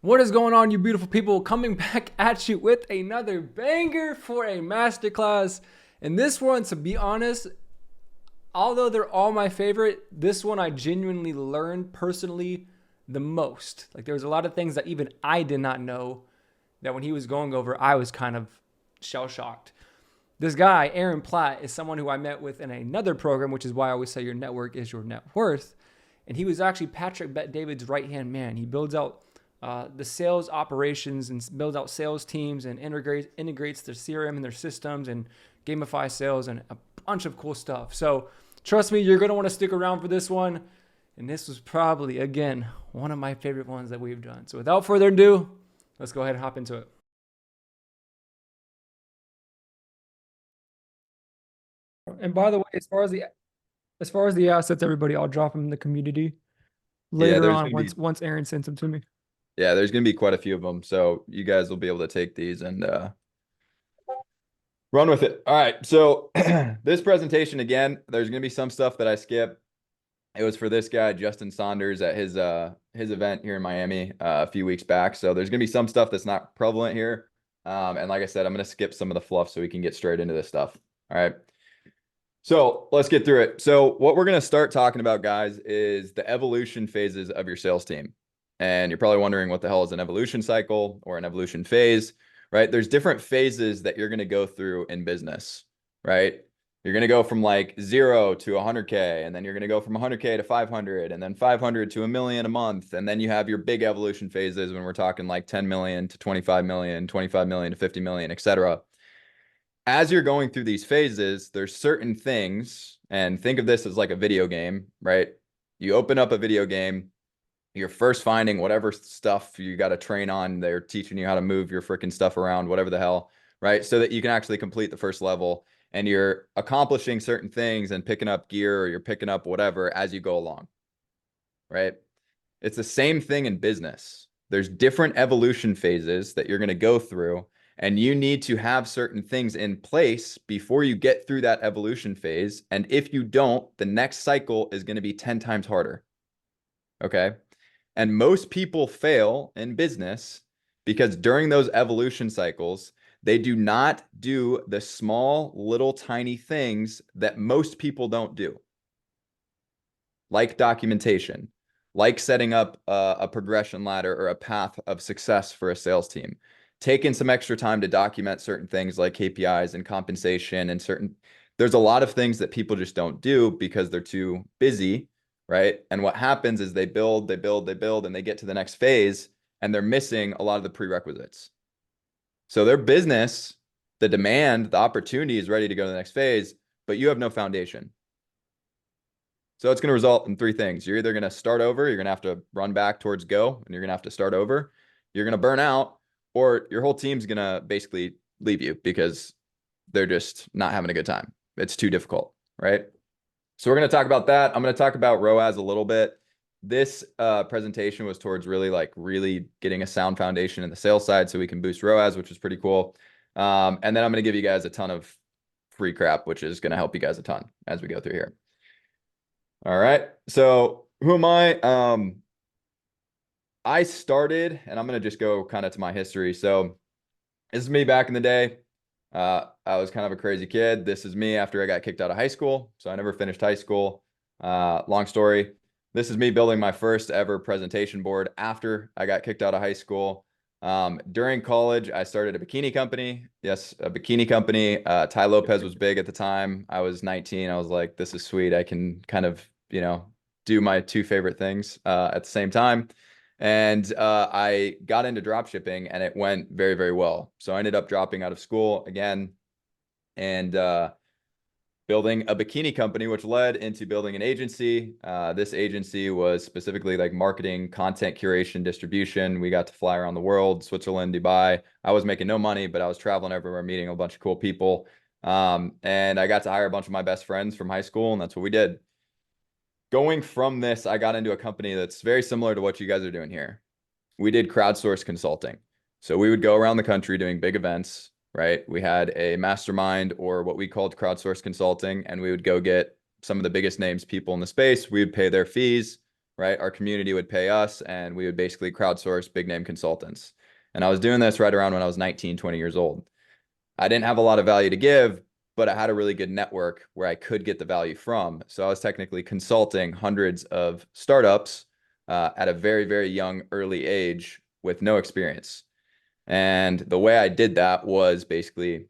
What is going on, you beautiful people? Coming back at you with another banger for a masterclass. And this one, to be honest, although they're all my favorite, this one I genuinely learned personally the most. Like, there was a lot of things that even I did not know that when he was going over, I was kind of shell shocked. This guy, Aaron Platt, is someone who I met with in another program, which is why I always say your network is your net worth. And he was actually Patrick BetDavids' right hand man. He builds out the sales operations and builds out sales teams and integrates their CRM and their systems and gamify sales and a bunch of cool stuff. So trust me, you're going to want to stick around for this one. And this was probably, again, one of my favorite ones that we've done. So without further ado, let's go ahead and hop into it. And by the way, as far as the assets, everybody, I'll drop them in the community Yeah, later on once Aaron sends them to me. there's gonna be quite a few of them, so you guys will be able to take these and run with it. All right, so this presentation again, there's gonna be some stuff that I skip. It was for this guy, Justin Saunders, at his event here in Miami a few weeks back. So there's gonna be some stuff that's not prevalent here. And like I said, I'm gonna skip some of the fluff so we can get straight into this stuff. All right. So let's get through it. So what we're going to start talking about, guys, is the evolution phases of your sales team. And you're probably wondering what the hell is an evolution cycle or an evolution phase, right? There's different phases that you're going to go through in business, right? You're going to go from like 0 to 100K, and then you're going to go from 100K to 500, and then 500 to a million a month. And then you have your big evolution phases when we're talking like 10 million to 25 million, 25 million to 50 million, et cetera. As you're going through these phases, there's certain things, and think of this as like a video game, right? You open up a video game, you're first finding whatever stuff you got to train on. They're teaching you how to move your freaking stuff around, whatever the hell, right? So that you can actually complete the first level, and you're accomplishing certain things and picking up gear, or you're picking up whatever as you go along, right? It's the same thing in business. There's different evolution phases that you're going to go through, and you need to have certain things in place before you get through that evolution phase. And if you don't, the next cycle is going to be 10 times harder. Okay. And most people fail in business because during those evolution cycles, they do not do the small, little, tiny things that most people don't do, like documentation, like setting up a progression ladder or a path of success for a sales team, taking some extra time to document certain things like KPIs and compensation and there's a lot of things that people just don't do because they're too busy, right? And what happens is they build, and they get to the next phase and they're missing a lot of the prerequisites. So their business, the demand, the opportunity is ready to go to the next phase, but you have no foundation. So it's going to result in three things. You're either going to start over, you're going to have to run back towards go, and you're going to have to start over. You're going to burn out, or your whole team's going to basically leave you because they're just not having a good time. It's too difficult, right? So we're going to talk about that. I'm going to talk about ROAS a little bit. This presentation was towards really getting a sound foundation in the sales side so we can boost ROAS, which is pretty cool. And then I'm going to give you guys a ton of free crap, which is going to help you guys a ton as we go through here. All right. So who am I? I started, and I'm going to just go kind of to my history. So this is me back in the day. I was kind of a crazy kid. This is me after I got kicked out of high school. So I never finished high school. Long story. This is me building my first ever presentation board after I got kicked out of high school. During college, I started a bikini company. Yes, a bikini company. Ty Lopez was big at the time. I was 19. I was like, this is sweet. I can kind of, do my two favorite things at the same time. And I got into drop shipping and it went very, very well. So I ended up dropping out of school again and building a bikini company, which led into building an agency. This agency was specifically like marketing, content curation, distribution. We got to fly around the world, Switzerland, Dubai. I was making no money, but I was traveling everywhere, meeting a bunch of cool people. And I got to hire a bunch of my best friends from high school, and that's what we did. Going from this, I got into a company that's very similar to what you guys are doing here. We did crowdsource consulting. So we would go around the country doing big events, right? We had a mastermind or what we called crowdsource consulting, and we would go get some of the biggest names people in the space. We would pay their fees. right? Our community would pay us and we would basically crowdsource big name consultants. And I was doing this right around when I was 19, 20 years old. I didn't have a lot of value to give, but I had a really good network where I could get the value from. So I was technically consulting hundreds of startups at a very, very young, early age with no experience. And the way I did that was basically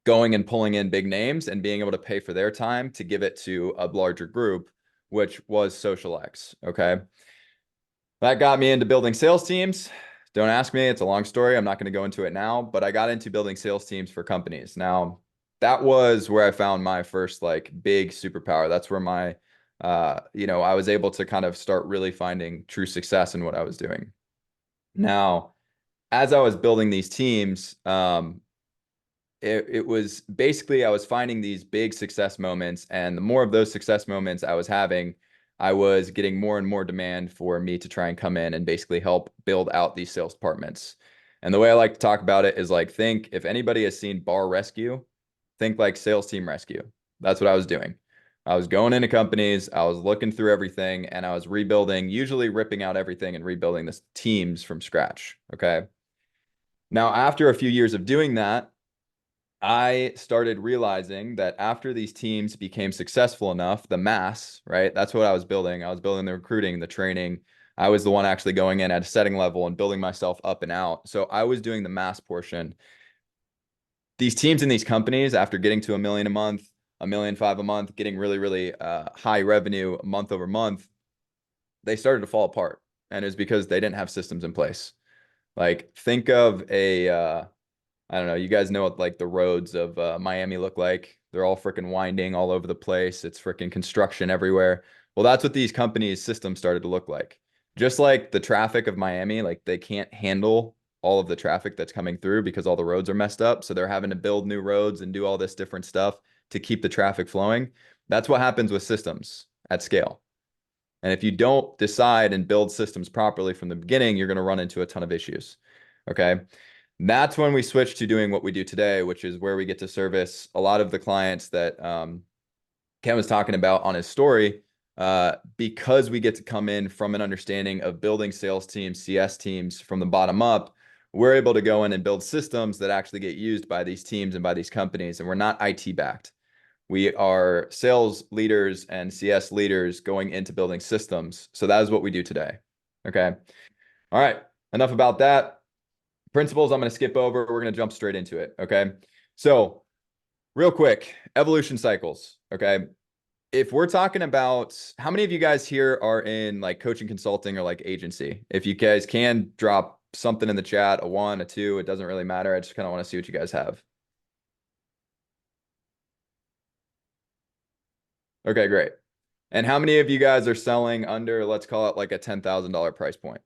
going and pulling in big names and being able to pay for their time to give it to a larger group, which was SocialX. Okay. That got me into building sales teams. Don't ask me. It's a long story. I'm not going to go into it now, but I got into building sales teams for companies. Now, that was where I found my first like big superpower. That's where my, I was able to kind of start really finding true success in what I was doing. Now, as I was building these teams, it was basically I was finding these big success moments, and the more of those success moments I was having, I was getting more and more demand for me to try and come in and basically help build out these sales departments. And the way I like to talk about it is like, think if anybody has seen Bar Rescue, think like sales team rescue. That's what I was doing. I was going into companies, I was looking through everything, and I was rebuilding, usually ripping out everything and rebuilding the teams from scratch. Okay. Now, after a few years of doing that, I started realizing that after these teams became successful enough, the mass, right? That's what I was building. I was building the recruiting, the training. I was the one actually going in at a setting level and building myself up and out. So I was doing the mass portion. These teams in these companies, after getting to 1 million a month, 1.5 million a month, getting really, really high revenue month over month, they started to fall apart. And it was because they didn't have systems in place. Like think of I don't know. You guys know what like the roads of Miami look like. They're all freaking winding all over the place. It's freaking construction everywhere. Well, that's what these companies' systems started to look like. Just like the traffic of Miami, like they can't handle all of the traffic that's coming through because all the roads are messed up. So they're having to build new roads and do all this different stuff to keep the traffic flowing. That's what happens with systems at scale. And if you don't decide and build systems properly from the beginning, you're going to run into a ton of issues. Okay. That's when we switch to doing what we do today, which is where we get to service a lot of the clients that Ken was talking about on his story, because we get to come in from an understanding of building sales teams, CS teams from the bottom up. We're able to go in and build systems that actually get used by these teams and by these companies, and we're not IT backed. We are sales leaders and CS leaders going into building systems. So that is what we do today. Okay. All right. Enough about that. Principles I'm going to skip over. We're going to jump straight into it. Okay. So real quick, evolution cycles. Okay. If we're talking about how many of you guys here are in like coaching, consulting, or like agency, if you guys can drop something in the chat, a 1, a 2, it doesn't really matter. I just kind of want to see what you guys have. Okay, great. And how many of you guys are selling under, let's call it like a $10,000 price point?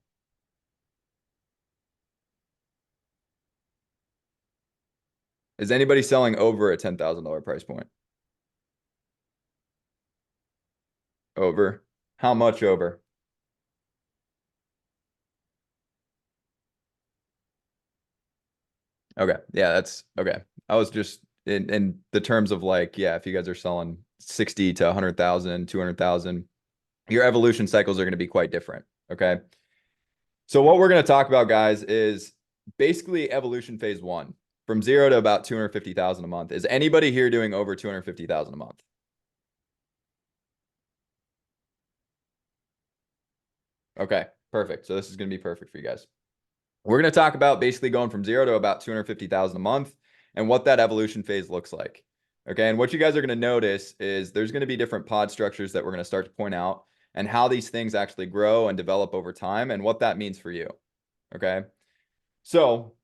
Is anybody selling over a $10,000 price point? Over. How much over? Okay. Yeah, that's okay. I was just in the terms of like, yeah, if you guys are selling 60 to 100,000, 200,000, your evolution cycles are going to be quite different. Okay. So what we're going to talk about, guys, is basically evolution phase 1 from 0 to about 250,000 a month. Is anybody here doing over 250,000 a month? Okay, perfect. So this is going to be perfect for you guys. We're going to talk about basically going from 0 to about 250,000 a month and what that evolution phase looks like. Okay. And what you guys are going to notice is there's going to be different pod structures that we're going to start to point out and how these things actually grow and develop over time and what that means for you. Okay. So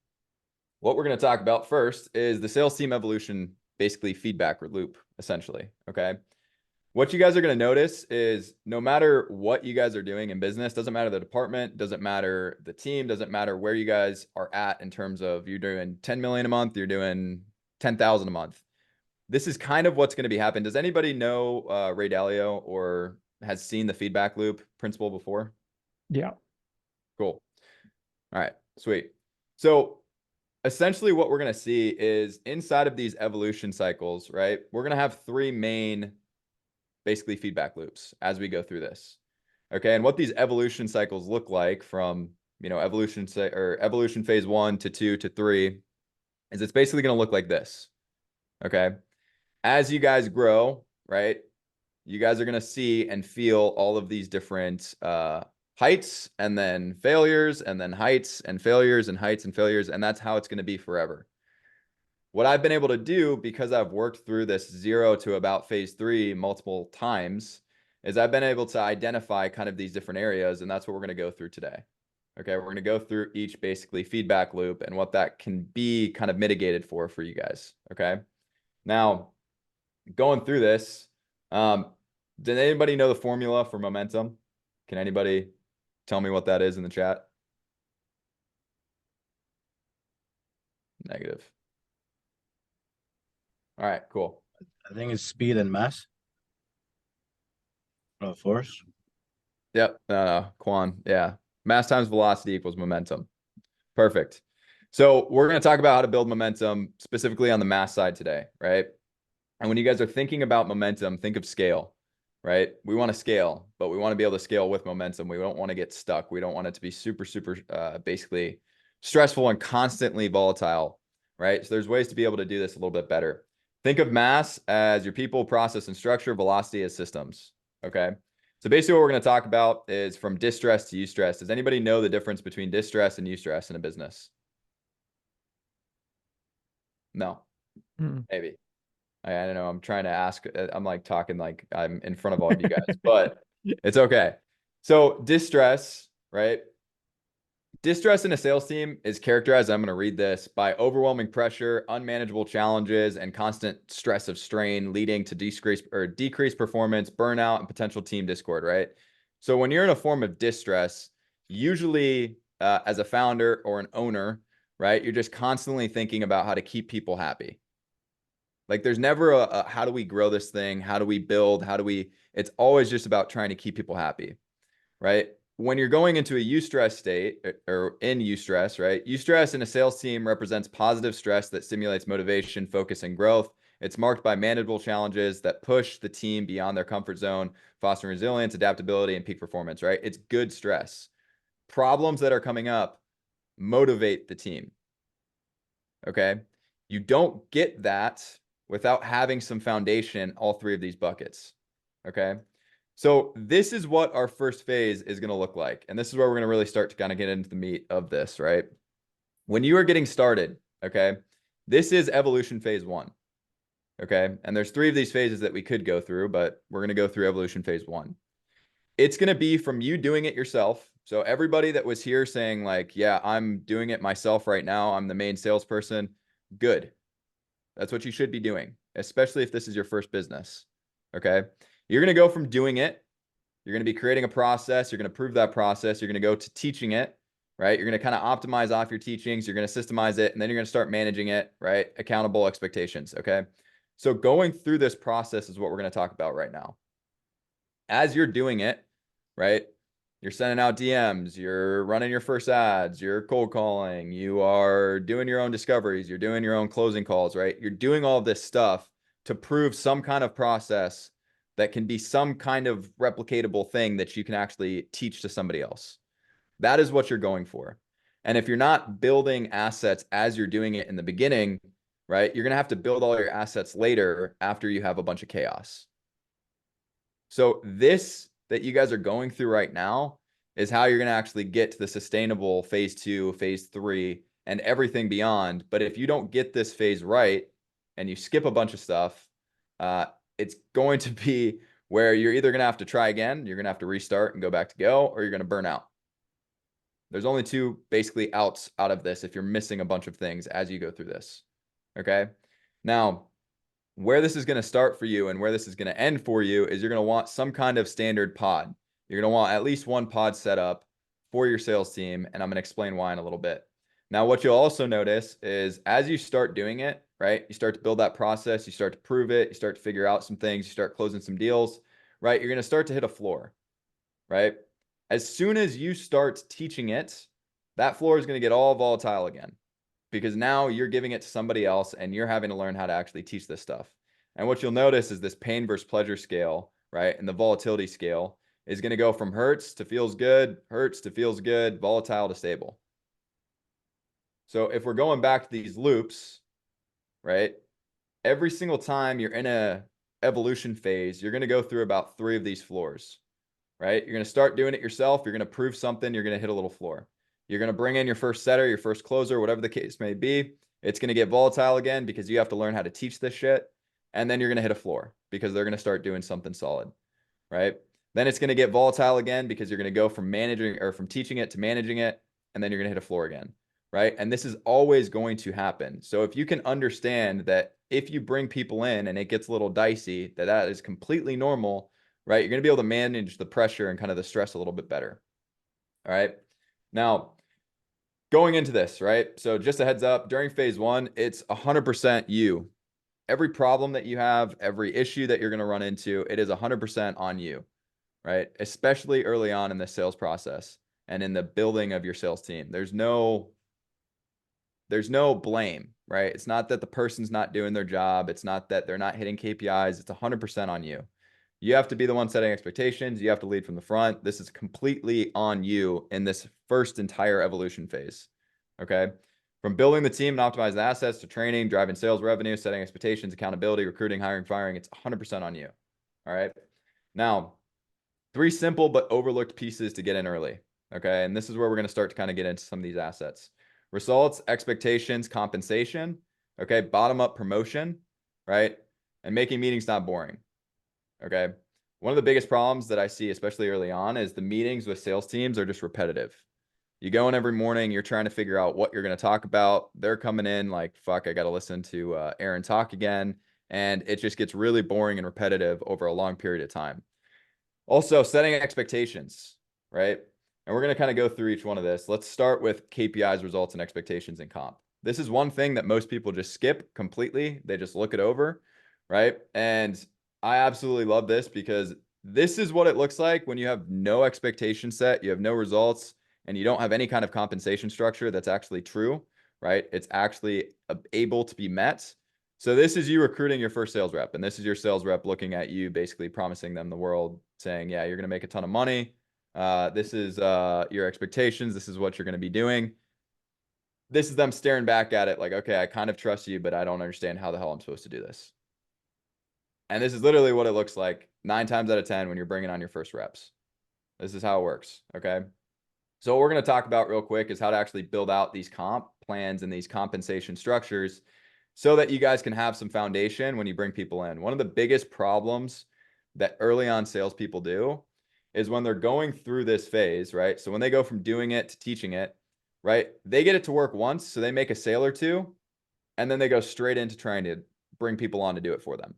what we're going to talk about first is the sales team evolution, basically feedback loop, essentially. Okay. What you guys are going to notice is no matter what you guys are doing in business, doesn't matter the department, doesn't matter the team, doesn't matter where you guys are at in terms of you're doing 10 million a month, you're doing 10,000 a month. This is kind of what's going to be happening. Does anybody know Ray Dalio or has seen the feedback loop principle before? Yeah. Cool. All right, sweet. So essentially what we're going to see is inside of these evolution cycles, right? We're going to have 3 main basically feedback loops as we go through this. Okay. And what these evolution cycles look like from, evolution phase 1 to 2 to 3 is it's basically going to look like this. Okay. As you guys grow, right, you guys are going to see and feel all of these different heights and then failures and then heights and failures and heights and failures. And that's how it's going to be forever. What I've been able to do, because I've worked through this 0 to about phase 3 multiple times, is I've been able to identify kind of these different areas. And that's what we're going to go through today. Okay. We're going to go through each basically feedback loop and what that can be kind of mitigated for you guys. Okay. Now, going through this, did anybody know the formula for momentum? Can anybody tell me what that is in the chat? Negative. All right, cool. I think it's speed and mass. Force. Yep. No. Quan. Yeah. Mass times velocity equals momentum. Perfect. So we're going to talk about how to build momentum specifically on the mass side today, right? And when you guys are thinking about momentum, think of scale, right? We want to scale, but we want to be able to scale with momentum. We don't want to get stuck. We don't want it to be super, basically stressful and constantly volatile, right? So there's ways to be able to do this a little bit better. Think of mass as your people, process, and structure, velocity as systems, okay? So basically what we're going to talk about is from distress to eustress. Does anybody know the difference between distress and eustress in a business? No, maybe. I don't know. I'm trying to ask. I'm like talking like I'm in front of all of you guys, but it's okay. So distress, right? Distress in a sales team is characterized, I'm going to read this, by overwhelming pressure, unmanageable challenges, and constant stress of strain, leading to decreased performance, burnout, and potential team discord, right? So when you're in a form of distress, usually as a founder or an owner, right, you're just constantly thinking about how to keep people happy. Like there's never a how do we grow this thing? How do we build? It's always just about trying to keep people happy, right? When you're going into a eustress state or in eustress, right? Eustress in a sales team represents positive stress that stimulates motivation, focus, and growth. It's marked by manageable challenges that push the team beyond their comfort zone, fostering resilience, adaptability, and peak performance, right? It's good stress. Problems that are coming up motivate the team. Okay. You don't get that without having some foundation, all three of these buckets. Okay. So this is what our first phase is going to look like. And this is where we're going to really start to kind of get into the meat of this, right? When you are getting started, okay, this is evolution phase 1. Okay. And there's 3 of these phases that we could go through, but we're going to go through evolution phase 1. It's going to be from you doing it yourself. So everybody that was here saying like, yeah, I'm doing it myself right now, I'm the main salesperson. Good. That's what you should be doing, especially if this is your first business. Okay. You're going to go from doing it. You're going to be creating a process. You're going to prove that process. You're going to go to teaching it, right? You're going to kind of optimize off your teachings. You're going to systemize it, and then you're going to start managing it, right? Accountable expectations. Okay. So going through this process is what we're going to talk about right now. As you're doing it, right? You're sending out DMs, you're running your first ads, you're cold calling, you are doing your own discoveries, you're doing your own closing calls, right? You're doing all this stuff to prove some kind of process that can be some kind of replicatable thing that you can actually teach to somebody else. That is what you're going for. And if you're not building assets as you're doing it in the beginning, right, you're going to have to build all your assets later after you have a bunch of chaos. So this that you guys are going through right now is how you're going to actually get to the sustainable phase 2, phase 3, and everything beyond. But if you don't get this phase right and you skip a bunch of stuff, it's going to be where you're either going to have to try again, you're going to have to restart and go back to go, or you're going to burn out. There's only 2 basically outs out of this if you're missing a bunch of things as you go through this. Okay. Now, where this is going to start for you and where this is going to end for you is you're going to want some kind of standard pod. You're going to want at least one pod set up for your sales team, and I'm going to explain why in a little bit. Now, what you'll also notice is as you start doing it, right, you start to build that process, you start to prove it, you start to figure out some things, you start closing some deals, right? You're going to start to hit a floor, right? As soon as you start teaching it, that floor is going to get all volatile again, because now you're giving it to somebody else and you're having to learn how to actually teach this stuff. And what you'll notice is this pain versus pleasure scale, right? And the volatility scale is going to go from hurts to feels good, hurts to feels good, volatile to stable. So if we're going back to these loops, right? Every single time you're in a evolution phase, you're going to go through about 3 of these floors, right? You're going to start doing it yourself. You're going to prove something. You're going to hit a little floor. You're going to bring in your first setter, your first closer, whatever the case may be. It's going to get volatile again because you have to learn how to teach this shit. And then you're going to hit a floor because they're going to start doing something solid, right? Then it's going to get volatile again because you're going to go from managing or from teaching it to managing it. And then you're going to hit a floor again, right? And this is always going to happen. So if you can understand that if you bring people in and it gets a little dicey, that is completely normal, right? You're going to be able to manage the pressure and kind of the stress a little bit better. All right. Now, going into this, right? So just a heads up, during phase 1, it's 100% you. Every problem that you have, every issue that you're going to run into, it is 100% on you, right? Especially early on in the sales process and in the building of your sales team. There's no blame, right? It's not that the person's not doing their job. It's not that they're not hitting KPIs. It's 100% on you. You have to be the one setting expectations. You have to lead from the front. This is completely on you in this first entire evolution phase, okay? From building the team and optimizing the assets to training, driving sales revenue, setting expectations, accountability, recruiting, hiring, firing, it's 100% on you, all right? Now, 3 simple but overlooked pieces to get in early, okay? And this is where we're going to start to kind of get into some of these assets. Results, expectations, compensation, okay? Bottom-up promotion, right? And making meetings not boring, okay? One of the biggest problems that I see, especially early on, is the meetings with sales teams are just repetitive. You go in every morning, you're trying to figure out what you're going to talk about. They're coming in like, fuck, I got to listen to Aaron talk again. And it just gets really boring and repetitive over a long period of time. Also, setting expectations, right? And we're going to kind of go through each one of this. Let's start with KPIs, results, and expectations in comp. This is one thing that most people just skip completely. They just look it over, right? And I absolutely love this because this is what it looks like when you have no expectation set, you have no results, and you don't have any kind of compensation structure that's actually true, right? It's actually able to be met. So this is you recruiting your first sales rep, and this is your sales rep looking at you, basically promising them the world, saying, yeah, you're going to make a ton of money. This is your expectations. This is what you're going to be doing. This is them staring back at it like, okay, I kind of trust you, but I don't understand how the hell I'm supposed to do this. And this is literally what it looks like 9 times out of 10 when you're bringing on your first reps. This is how it works, okay? So what we're going to talk about real quick is how to actually build out these comp plans and these compensation structures so that you guys can have some foundation when you bring people in. One of the biggest problems that early on salespeople do is when they're going through this phase, right? So when they go from doing it to teaching it, right? They get it to work once, so they make a sale or two, and then they go straight into trying to bring people on to do it for them.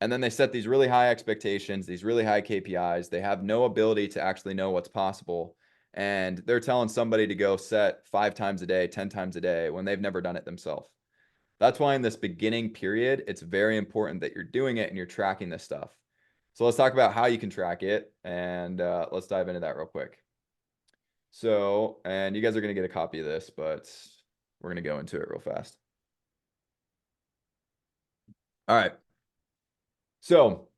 And then they set these really high expectations, these really high KPIs. They have no ability to actually know what's possible. And they're telling somebody to go set 5 times a day, 10 times a day when they've never done it themselves. That's why in this beginning period, it's very important that you're doing it and you're tracking this stuff. So let's talk about how you can track it. And let's dive into that real quick. So, and you guys are going to get a copy of this, but we're going to go into it real fast. All right. So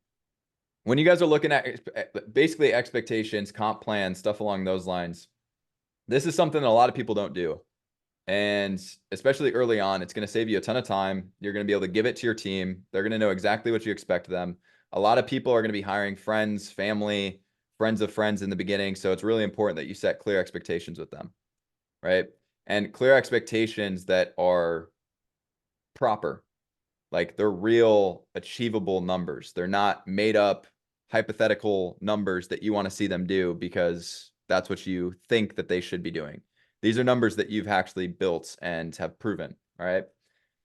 when you guys are looking at basically expectations, comp plans, stuff along those lines, this is something that a lot of people don't do. And especially early on, it's going to save you a ton of time. You're going to be able to give it to your team. They're going to know exactly what you expect of them. A lot of people are going to be hiring friends, family, friends of friends in the beginning. So it's really important that you set clear expectations with them, right? And clear expectations that are proper. Like they're real achievable numbers. They're not made up hypothetical numbers that you want to see them do because that's what you think that they should be doing. These are numbers that you've actually built and have proven, right?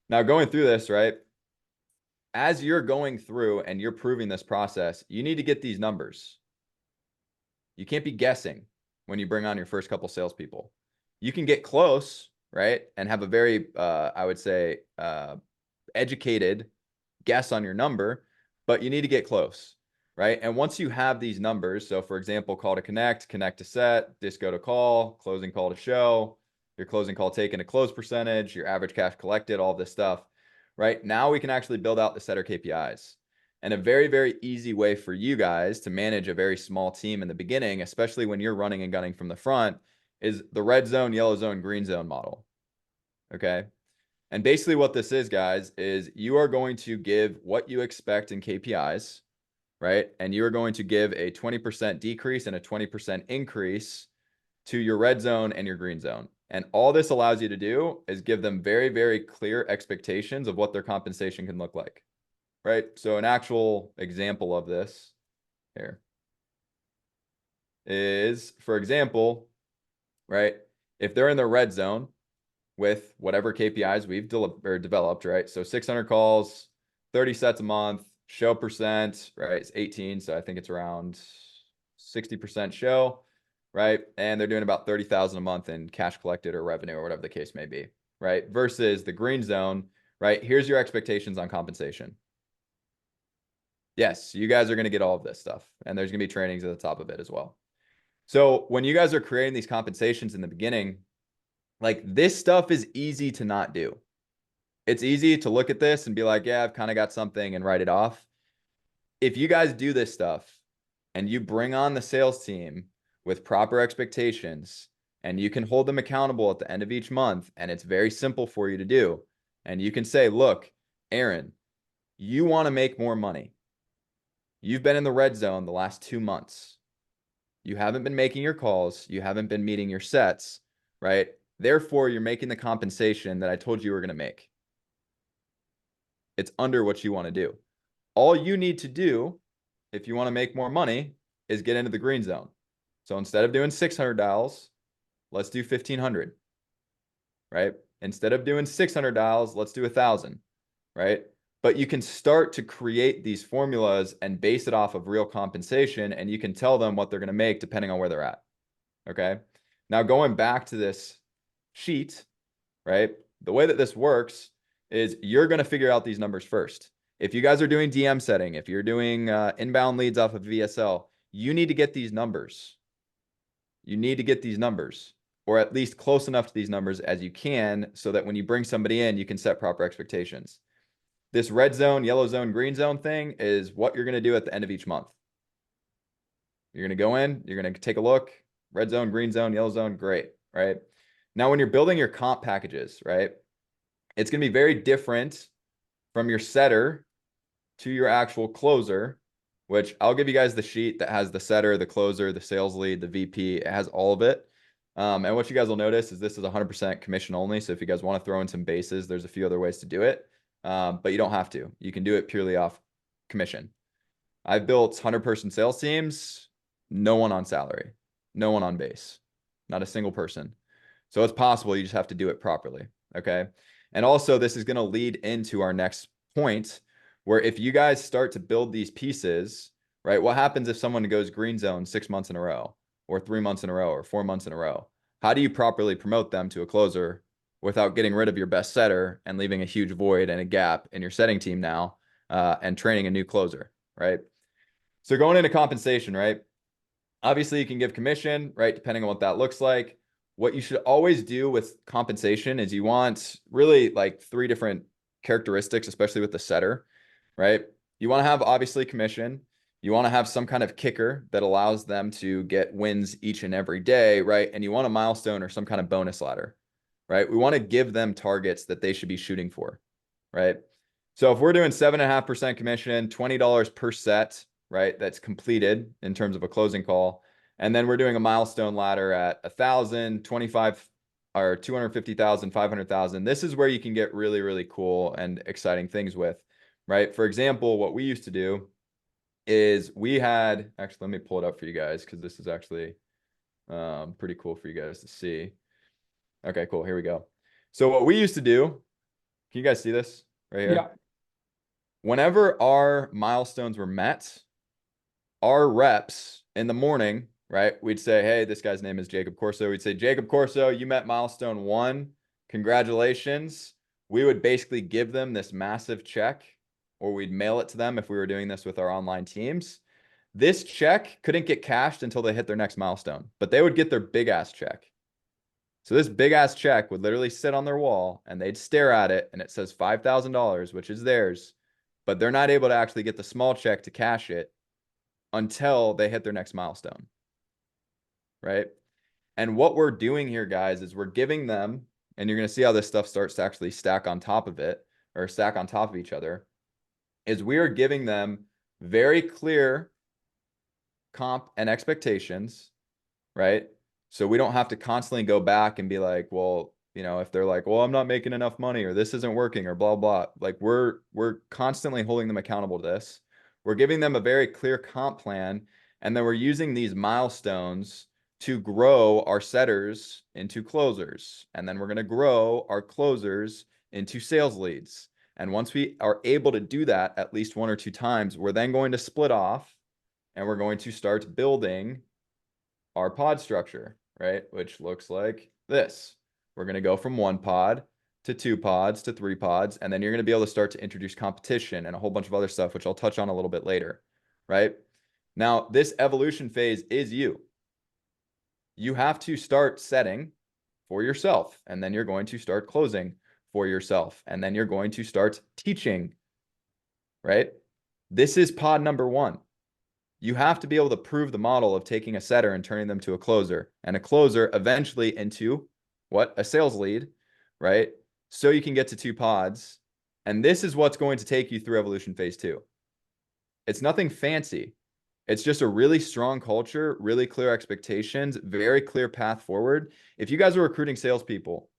Now going through this, right? As you're going through and you're proving this process, you need to get these numbers. You can't be guessing when you bring on your first couple salespeople. You can get close, right? And have a very, I would say, educated guess on your number, but you need to get close, right? And once you have these numbers, so for example, call to connect, connect to set, disco to call, closing call to show, your closing call taken to close percentage, your average cash collected, all this stuff, right? Now we can actually build out the setter KPIs. And a very, very easy way for you guys to manage a very small team in the beginning, especially when you're running and gunning from the front, is the red zone, yellow zone, green zone model. Okay. And basically what this is, guys, is you are going to give what you expect in KPIs, right? And you are going to give a 20% decrease and a 20% increase to your red zone and your green zone. And all this allows you to do is give them very, very clear expectations of what their compensation can look like, right? So an actual example of this here is, for example, right? If they're in the red zone with whatever KPIs we've developed, right? So 600 calls, 30 sets a month, show percent, right? It's 18. So I think it's around 60% show, right? And they're doing about 30,000 a month in cash collected or revenue or whatever the case may be, right? Versus the green zone, right? Here's your expectations on compensation. Yes, you guys are going to get all of this stuff, and there's going to be trainings at the top of it as well. So when you guys are creating these compensations in the beginning, like this stuff is easy to not do. It's easy to look at this and be like, yeah, I've kind of got something and write it off. If you guys do this stuff and you bring on the sales team with proper expectations and you can hold them accountable at the end of each month, and it's very simple for you to do, and you can say, look, Aaron, you want to make more money. You've been in the red zone the last 2 months. You haven't been making your calls. You haven't been meeting your sets, right? Therefore, you're making the compensation that I told you were going to make. It's under what you want to do. All you need to do, if you want to make more money, is get into the green zone. So instead of doing 600 dials, let's do 1,500, right? Instead of doing 600 dials, let's do 1,000, right? But you can start to create these formulas and base it off of real compensation, and you can tell them what they're going to make depending on where they're at, okay? Now, going back to this sheet, right? The way that this works is you're going to figure out these numbers first. If you guys are doing DM setting, if you're doing inbound leads off of VSL, you need to get these numbers. You need to get these numbers, or at least close enough to these numbers as you can, so that when you bring somebody in, you can set proper expectations. This red zone, yellow zone, green zone thing is what you're going to do at the end of each month. You're going to go in, you're going to take a look, red zone, green zone, yellow zone, great, right? Now, when you're building your comp packages, right, it's going to be very different from your setter to your actual closer, which I'll give you guys the sheet that has the setter, the closer, the sales lead, the VP. It has all of it. And what you guys will notice is this is 100% commission only. So if you guys want to throw in some bases, there's a few other ways to do it. But you don't have to. You can do it purely off commission. I've built 100-person sales teams, no one on salary, no one on base, not a single person. So it's possible, you just have to do it properly, okay? And also, this is going to lead into our next point, where if you guys start to build these pieces, right, what happens if someone goes green zone 6 months in a row, or 3 months in a row, or 4 months in a row? How do you properly promote them to a closer without getting rid of your best setter and leaving a huge void and a gap in your setting team now, and training a new closer, right? So going into compensation, right? Obviously, you can give commission, right? Depending on what that looks like. What you should always do with compensation is you want really like 3 different characteristics, especially with the setter, right? You want to have obviously commission. You want to have some kind of kicker that allows them to get wins each and every day, right? And you want a milestone or some kind of bonus ladder, right? We want to give them targets that they should be shooting for, right? So if we're doing 7.5% commission, $20 per set, right? That's completed in terms of a closing call. And then we're doing a milestone ladder at 1,000, 25, or 250,000, 500,000. This is where you can get really, really cool and exciting things with, right? For example, what we used to do is we had, actually, let me pull it up for you guys, because this is actually pretty cool for you guys to see. Okay, cool. Here we go. So what we used to do, can you guys see this right here? Yeah. Whenever our milestones were met, our reps in the morning, right, we'd say, hey, this guy's name is Jacob Corso. We'd say, Jacob Corso, you met milestone 1. Congratulations. We would basically give them this massive check, or we'd mail it to them if we were doing this with our online teams. This check couldn't get cashed until they hit their next milestone, but they would get their big ass check. So this big ass check would literally sit on their wall, and they'd stare at it, and it says $5,000, which is theirs. but they're not able to actually get the small check to cash it until they hit their next milestone, right? And what we're doing here, guys, is we're giving them, and you're going to see how this stuff starts to actually stack on top of it, or stack on top of each other, is we are giving them very clear comp and expectations, right? So we don't have to constantly go back and be like, well, if they're like, well, I'm not making enough money, or this isn't working, or blah, blah. Like we're constantly holding them accountable to this. We're giving them a very clear comp plan, and then we're using these milestones to grow our setters into closers. And then we're going to grow our closers into sales leads. And once we are able to do that at least 1 or 2 times, we're then going to split off and we're going to start building our pod structure, right? Which looks like this. We're going to go from 1 pod to 2 pods to 3 pods. And then you're going to be able to start to introduce competition and a whole bunch of other stuff, which I'll touch on a little bit later, right? Now, this evolution phase is you. You have to start setting for yourself, and then you're going to start closing for yourself, and then you're going to start teaching, right? This is pod number 1. You have to be able to prove the model of taking a setter and turning them to a closer, and a closer eventually into what? A sales lead, right? So you can get to 2 pods. And this is what's going to take you through evolution phase 2. It's nothing fancy. It's just a really strong culture, really clear expectations, very clear path forward. If you guys are recruiting salespeople,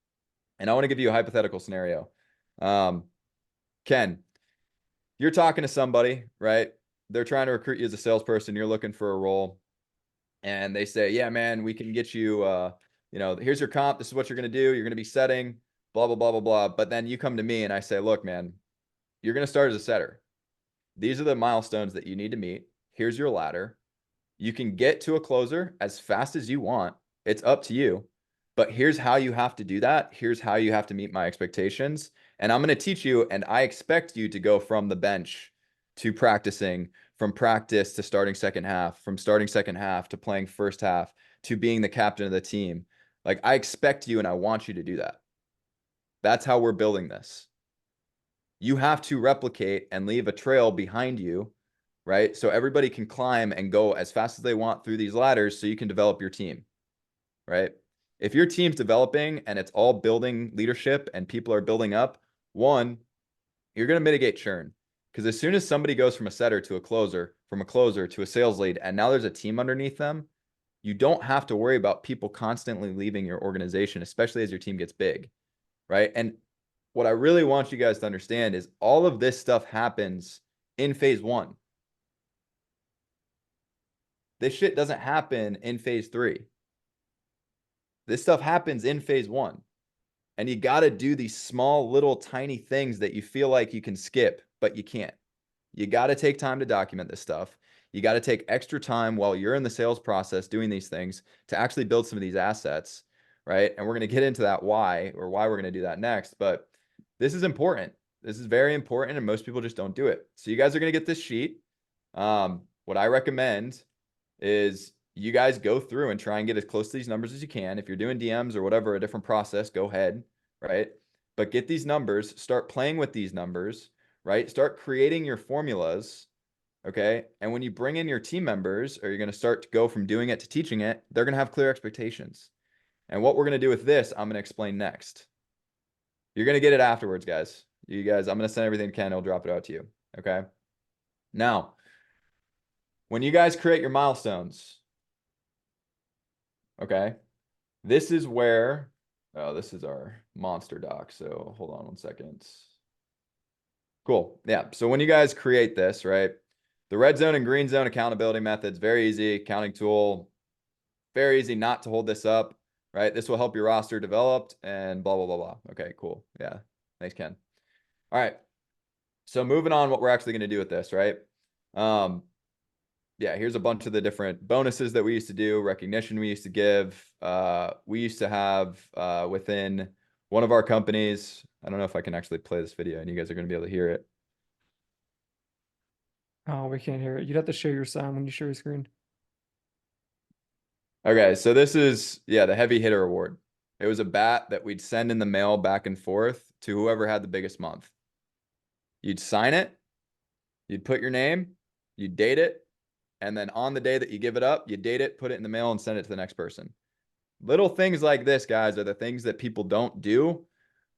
and I want to give you a hypothetical scenario. Ken, you're talking to somebody, right? They're trying to recruit you as a salesperson. You're looking for a role. And they say, yeah, man, we can get you, here's your comp. This is what you're going to do. You're going to be setting, blah, blah, blah, blah, blah. But then you come to me and I say, look, man, you're going to start as a setter. These are the milestones that you need to meet. Here's your ladder. You can get to a closer as fast as you want. It's up to you. But here's how you have to do that. Here's how you have to meet my expectations. And I'm going to teach you, and I expect you to go from the bench to practicing, from practice to starting second half, from starting second half to playing first half, to being the captain of the team. Like, I expect you and I want you to do that. That's how we're building this. You have to replicate and leave a trail behind you, right? So everybody can climb and go as fast as they want through these ladders so you can develop your team, right? If your team's developing and it's all building leadership and people are building up, one, you're going to mitigate churn. Because as soon as somebody goes from a setter to a closer, from a closer to a sales lead, and now there's a team underneath them, you don't have to worry about people constantly leaving your organization, especially as your team gets big, right? And what I really want you guys to understand is all of this stuff happens in phase 1. This shit doesn't happen in phase 3. This stuff happens in phase 1. And you got to do these small, little, tiny things that you feel like you can skip, but you can't. You got to take time to document this stuff. You got to take extra time while you're in the sales process doing these things to actually build some of these assets, right? And we're going to get into that why we're going to do that next. But this is important. This is very important, and most people just don't do it. So you guys are going to get this sheet. What I recommend is you guys go through and try and get as close to these numbers as you can. If you're doing DMs or whatever, a different process, go ahead, right? But get these numbers, start playing with these numbers, right? Start creating your formulas, okay? And when you bring in your team members, or you're going to start to go from doing it to teaching it, they're going to have clear expectations. And what we're going to do with this, I'm going to explain next. You're going to get it afterwards, guys. You guys, I'm going to send everything to Ken. He'll drop it out to you, okay? Now, when you guys create your milestones, okay, this is where, oh, this is our monster doc. So hold on 1 second. Cool. Yeah. So when you guys create this, right, the red zone and green zone accountability methods, very easy. Counting tool, very easy not to hold this up, right? This will help your roster developed and blah, blah, blah, blah. Okay, cool. Yeah. Thanks, Ken. All right. So moving on, what we're actually going to do with this, right? Yeah, here's a bunch of the different bonuses that we used to do, recognition we used to give. We used to have within one of our companies, I don't know if I can actually play this video and you guys are going to be able to hear it. Oh, we can't hear it. You'd have to share your sound when you share your screen. Okay, so this is, yeah, the heavy hitter award. It was a bat that we'd send in the mail back and forth to whoever had the biggest month. You'd sign it, You'd put your name, you'd date it, and then on the day that you give it up, you date it, put it in the mail, and send it to the next person. Little things like this, guys, are the things that people don't do,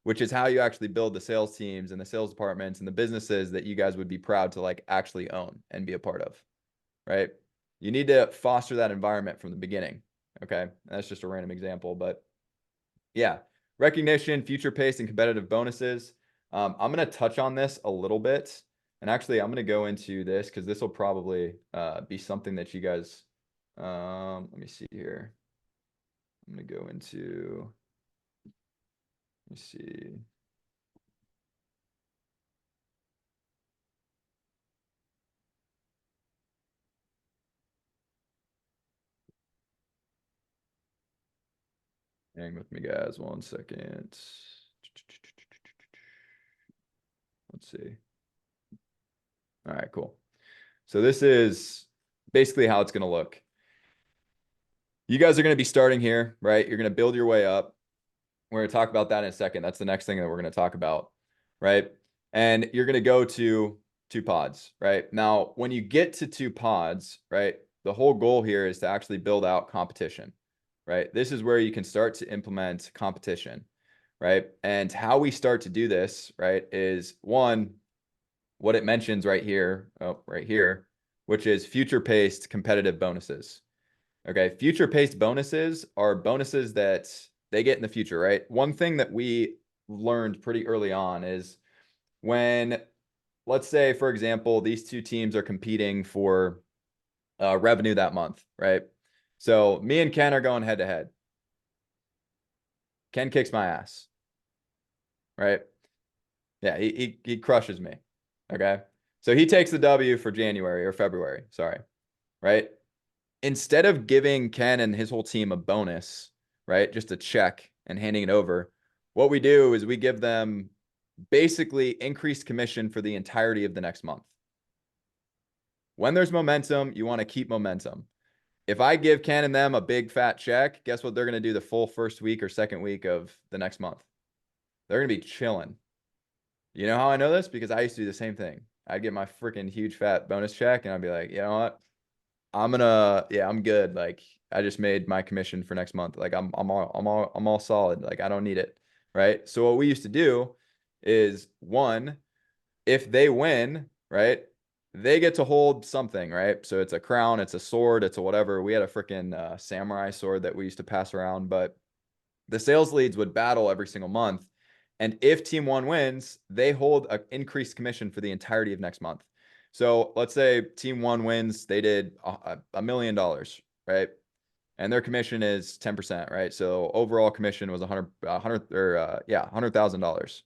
which is how you actually build the sales teams and the sales departments and the businesses that you guys would be proud to like actually own and be a part of, right? You need to foster that environment from the beginning. Okay. That's just a random example, but yeah, recognition, future pace, and competitive bonuses. I'm going to touch on this a little bit. And actually, I'm going to go into this because this will probably be something that you guys, let me see here. I'm going to go into, let me see. Hang with me, guys. 1 second. Let's see. All right, cool. So this is basically how it's going to look. You guys are going to be starting here, right? You're going to build your way up. We're going to talk about that in a second. That's the next thing that we're going to talk about, right? And you're going to go to 2 pods, right? Now, when you get to 2 pods, right, the whole goal here is to actually build out competition, right? This is where you can start to implement competition, right? And how we start to do this, right, is one, what it mentions right here, which is future-paced competitive bonuses. Okay, future-paced bonuses are bonuses that they get in the future, right? One thing that we learned pretty early on is when, let's say, for example, these 2 teams are competing for revenue that month, right? So me and Ken are going head to head. Ken kicks my ass, right? Yeah, he crushes me. Okay. So he takes the W for January or February, sorry, right? Instead of giving Ken and his whole team a bonus, right, just a check and handing it over, what we do is we give them basically increased commission for the entirety of the next month. When there's momentum, you want to keep momentum. If I give Ken and them a big fat check, guess what they're going to do the full first week or second week of the next month? They're going to be chilling. You know how I know this? Because I used to do the same thing. I'd get my freaking huge fat bonus check and I'd be like, you know what? I'm good. Like I just made my commission for next month. Like I'm all solid. Like I don't need it. Right. So what we used to do is one, if they win, right, they get to hold something, right? So it's a crown, it's a sword, it's a whatever. We had a freaking samurai sword that we used to pass around, but the sales leads would battle every single month. And if team 1 wins, they hold an increased commission for the entirety of next month. So let's say team 1 wins, they did $1 million, right? And their commission is 10%, right? So overall commission was $100,000.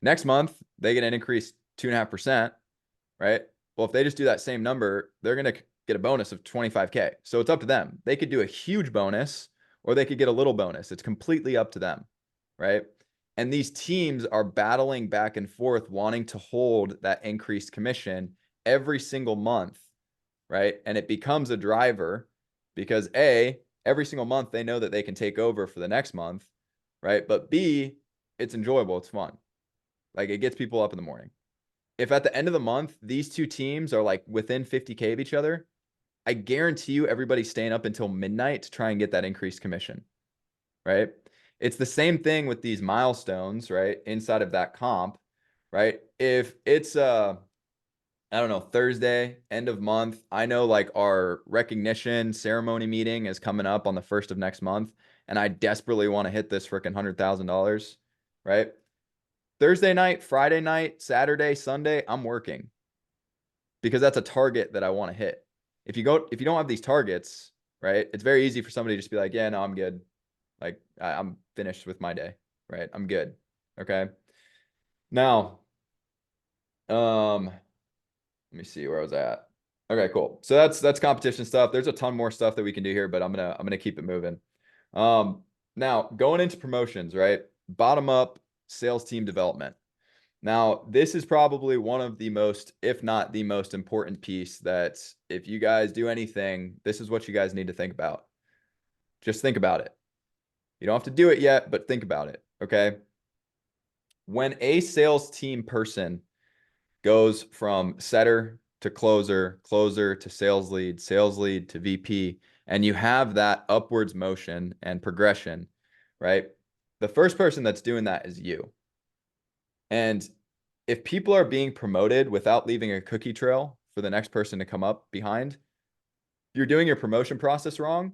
Next month, they get an increase 2.5%, right? Well, if they just do that same number, they're going to get a bonus of 25K. So it's up to them. They could do a huge bonus or they could get a little bonus. It's completely up to them, right? And these teams are battling back and forth, wanting to hold that increased commission every single month, right? And it becomes a driver because A, every single month they know that they can take over for the next month, right? But B, it's enjoyable. It's fun. Like it gets people up in the morning. If at the end of the month, these 2 teams are like within 50K of each other, I guarantee you everybody's staying up until midnight to try and get that increased commission, right? It's the same thing with these milestones, right? Inside of that comp, right? If it's I don't know, Thursday, end of month, I know like our recognition ceremony meeting is coming up on the 1st of next month, and I desperately want to hit this freaking $100,000, right? Thursday night, Friday night, Saturday, Sunday, I'm working because that's a target that I want to hit. If you don't have these targets, right, it's very easy for somebody to just be like, yeah, no, I'm good. Like I'm finished with my day, right? I'm good. Okay. Now, let me see where I was at. Okay, cool. So that's competition stuff. There's a ton more stuff that we can do here, but I'm gonna keep it moving. Now going into promotions, right? Bottom up sales team development. Now, this is probably one of the most, if not the most important piece that if you guys do anything, this is what you guys need to think about. Just think about it. You don't have to do it yet, but think about it, okay? When a sales team person goes from setter to closer, closer to sales lead to VP, and you have that upwards motion and progression, right? The first person that's doing that is you. And if people are being promoted without leaving a cookie trail for the next person to come up behind, you're doing your promotion process wrong,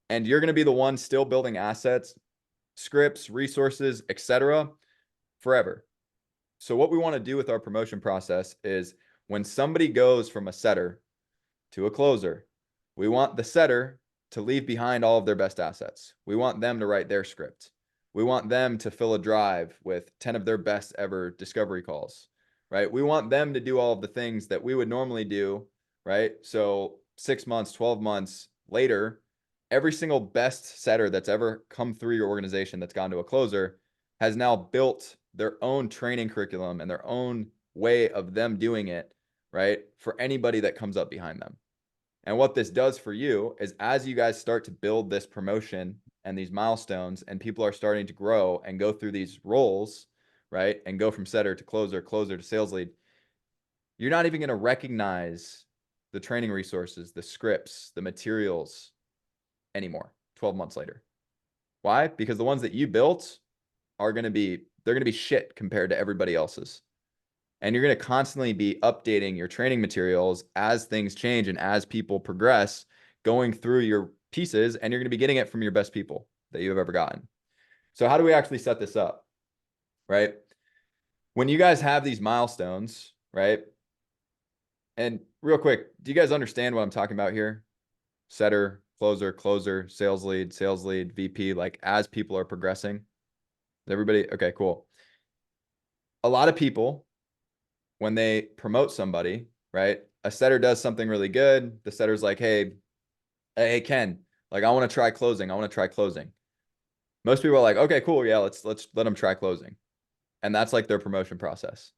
and you're going to be the one still building assets, scripts, resources, etc. forever. So what we want to do with our promotion process is when somebody goes from a setter to a closer, we want the setter to leave behind all of their best assets. We want them to write their script. We want them to fill a drive with 10 of their best ever discovery calls, right? We want them to do all of the things that we would normally do, right? So 6 months, 12 months later, every single best setter that's ever come through your organization that's gone to a closer has now built their own training curriculum and their own way of them doing it, right? For anybody that comes up behind them. And what this does for you is as you guys start to build this promotion and these milestones and people are starting to grow and go through these roles, right? And go from setter to closer, closer to sales lead, you're not even going to recognize the training resources, the scripts, the materials anymore 12 months later. Why? Because the ones that you built are going to be, they're going to be shit compared to everybody else's. And you're going to constantly be updating your training materials as things change and as people progress, going through your pieces, and you're going to be getting it from your best people that you have ever gotten. So how do we actually set this up, right? When you guys have these milestones, right? And real quick, do you guys understand what I'm talking about here? Setter, closer, closer, sales lead, VP, like as people are progressing. Is everybody? Okay, cool. A lot of people, when they promote somebody, right? A setter does something really good. The setter's like, hey, Ken, like I want to try closing. I want to try closing. Most people are like, okay, cool. Yeah, let's let them try closing. And that's like their promotion process.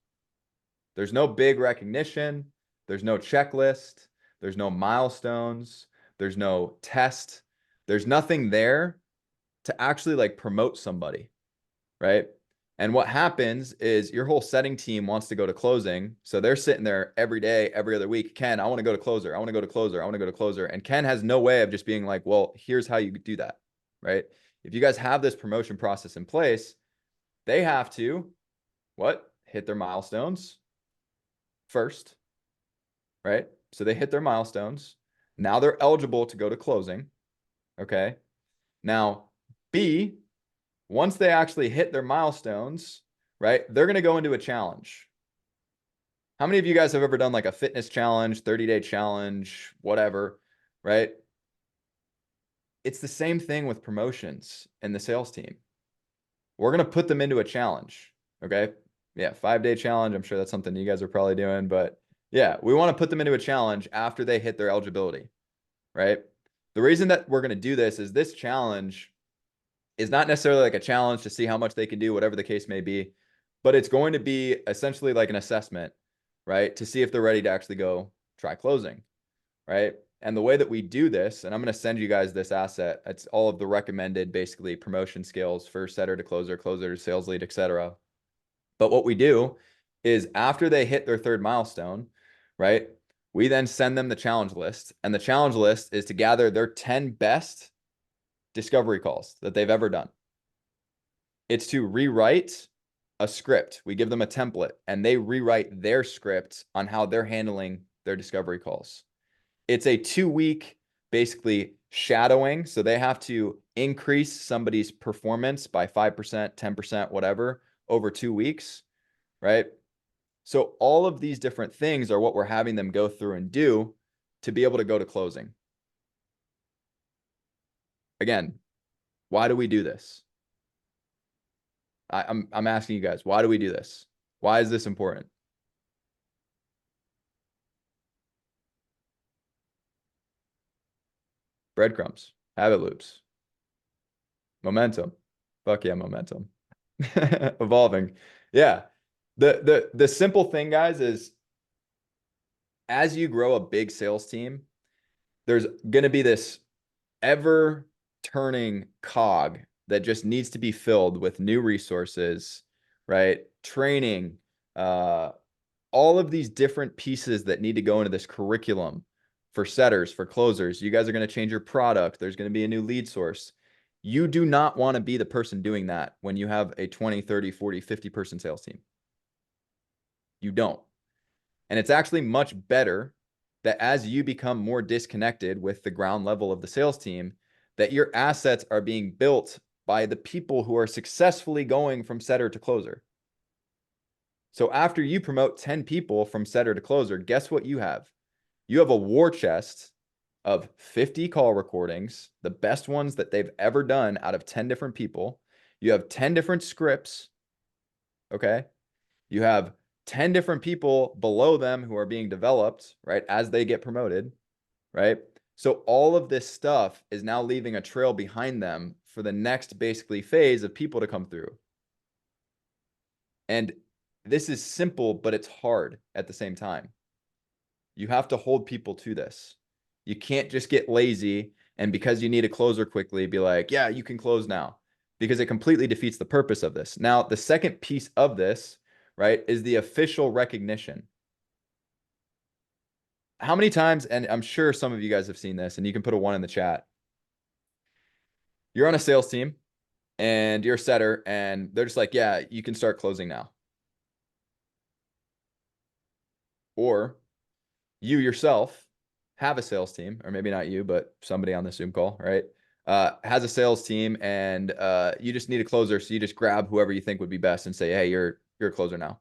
There's no big recognition. There's no checklist. There's no milestones. There's no test. There's nothing there to actually like promote somebody, right? And what happens is your whole setting team wants to go to closing. So they're sitting there every day, every other week. Ken, I want to go to closer. I want to go to closer. I want to go to closer. And Ken has no way of just being like, well, here's how you do that, right? If you guys have this promotion process in place, they have to, what? Hit their milestones first, right? So they hit their milestones. Now they're eligible to go to closing, okay? Now, B, once they actually hit their milestones, right, they're going to go into a challenge. How many of you guys have ever done like a fitness challenge, 30-day challenge, whatever, right? It's the same thing with promotions and the sales team. We're going to put them into a challenge, okay? Yeah, 5-day challenge. I'm sure that's something you guys are probably doing, but yeah, we want to put them into a challenge after they hit their eligibility, right? The reason that we're going to do this is this challenge is not necessarily like a challenge to see how much they can do, whatever the case may be, but it's going to be essentially like an assessment, right? To see if they're ready to actually go try closing, right? And the way that we do this, and I'm going to send you guys this asset. It's all of the recommended basically promotion skills for setter to closer, closer to sales lead, etc. But what we do is after they hit their third milestone, right? We then send them the challenge list, and the challenge list is to gather their 10 best discovery calls that they've ever done. It's to rewrite a script. We give them a template and they rewrite their script on how they're handling their discovery calls. It's a 2-week basically shadowing. So they have to increase somebody's performance by 5%, 10%, whatever over 2 weeks, right? So all of these different things are what we're having them go through and do to be able to go to closing. Again, why do we do this? I'm asking you guys, why do we do this? Why is this important? Breadcrumbs, habit loops, momentum. Fuck yeah, momentum. Evolving. Yeah. The simple thing, guys, is as you grow a big sales team, there's going to be this ever turning cog that just needs to be filled with new resources, right? Training, all of these different pieces that need to go into this curriculum for setters, for closers. You guys are going to change your product. There's going to be a new lead source. You do not want to be the person doing that when you have a 20, 30, 40, 50 person sales team. You don't. And it's actually much better that as you become more disconnected with the ground level of the sales team, that your assets are being built by the people who are successfully going from setter to closer. So after you promote 10 people from setter to closer, guess what you have? You have a war chest of 50 call recordings, the best ones that they've ever done out of 10 different people. You have 10 different scripts, okay? You have 10 different people below them who are being developed, right, as they get promoted, right? So all of this stuff is now leaving a trail behind them for the next basically phase of people to come through. And this is simple, but it's hard at the same time. You have to hold people to this. You can't just get lazy and because you need a closer quickly, be like, yeah, you can close now, because it completely defeats the purpose of this. Now, the second piece of this, right, is the official recognition. How many times, and I'm sure some of you guys have seen this, and you can put a 1 in the chat. You're on a sales team and you're a setter and they're just like, yeah, you can start closing now. Or you yourself have a sales team, or maybe not you, but somebody on the Zoom call, right? Has a sales team and you just need a closer. So you just grab whoever you think would be best and say, hey, you're a closer now.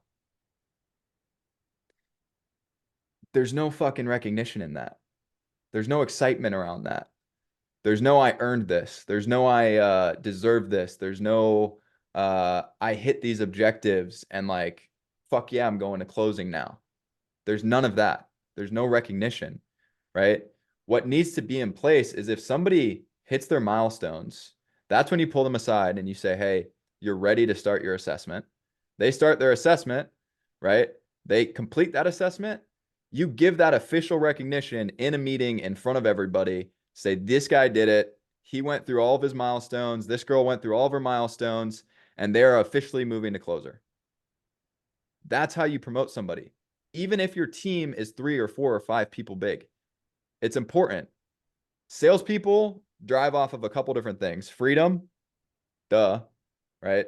There's no fucking recognition in that. There's no excitement around that. There's no I earned this. There's no I deserve this. There's no I hit these objectives and like, fuck yeah, I'm going to closing now. There's none of that. There's no recognition, right? What needs to be in place is if somebody hits their milestones, that's when you pull them aside and you say, hey, you're ready to start your assessment. They start their assessment, right? They complete that assessment. You give that official recognition in a meeting in front of everybody. Say, this guy did it. He went through all of his milestones. This girl went through all of her milestones, and they're officially moving to closer. That's how you promote somebody. Even if your team is 3 or 4 or 5 people big, it's important. Salespeople drive off of a couple different things. Freedom, right?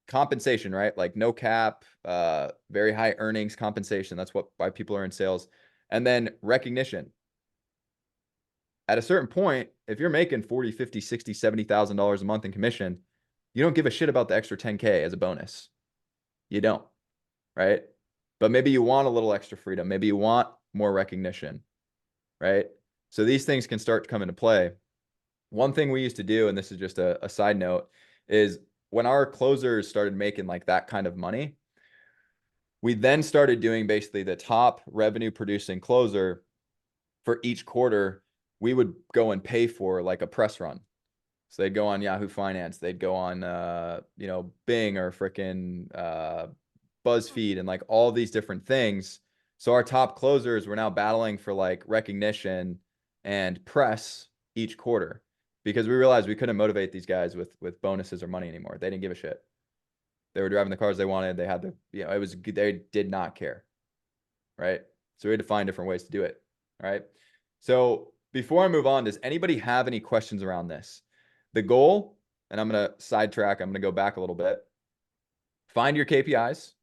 Compensation, right? Like no cap, very high earnings compensation. That's why people are in sales. And then recognition. At a certain point, if you're making 40, 50, 60, $70,000 a month in commission, you don't give a shit about the extra 10K as a bonus. You don't, right? But maybe you want a little extra freedom. Maybe you want more recognition, right? So these things can start to come into play. One thing we used to do, and this is just a side note, is when our closers started making like that kind of money, we then started doing basically the top revenue producing closer for each quarter. We would go and pay for like a press run. So they'd go on Yahoo Finance, they'd go on Bing or freaking BuzzFeed and like all these different things. So our top closers were now battling for like recognition and press each quarter, because we realized we couldn't motivate these guys with bonuses or money anymore. They didn't give a shit. They were driving the cars they wanted. They had the, they did not care. Right. So we had to find different ways to do it. All right. So before I move on, does anybody have any questions around this? The goal, and I'm going to sidetrack, I'm going to go back a little bit. Find your KPIs,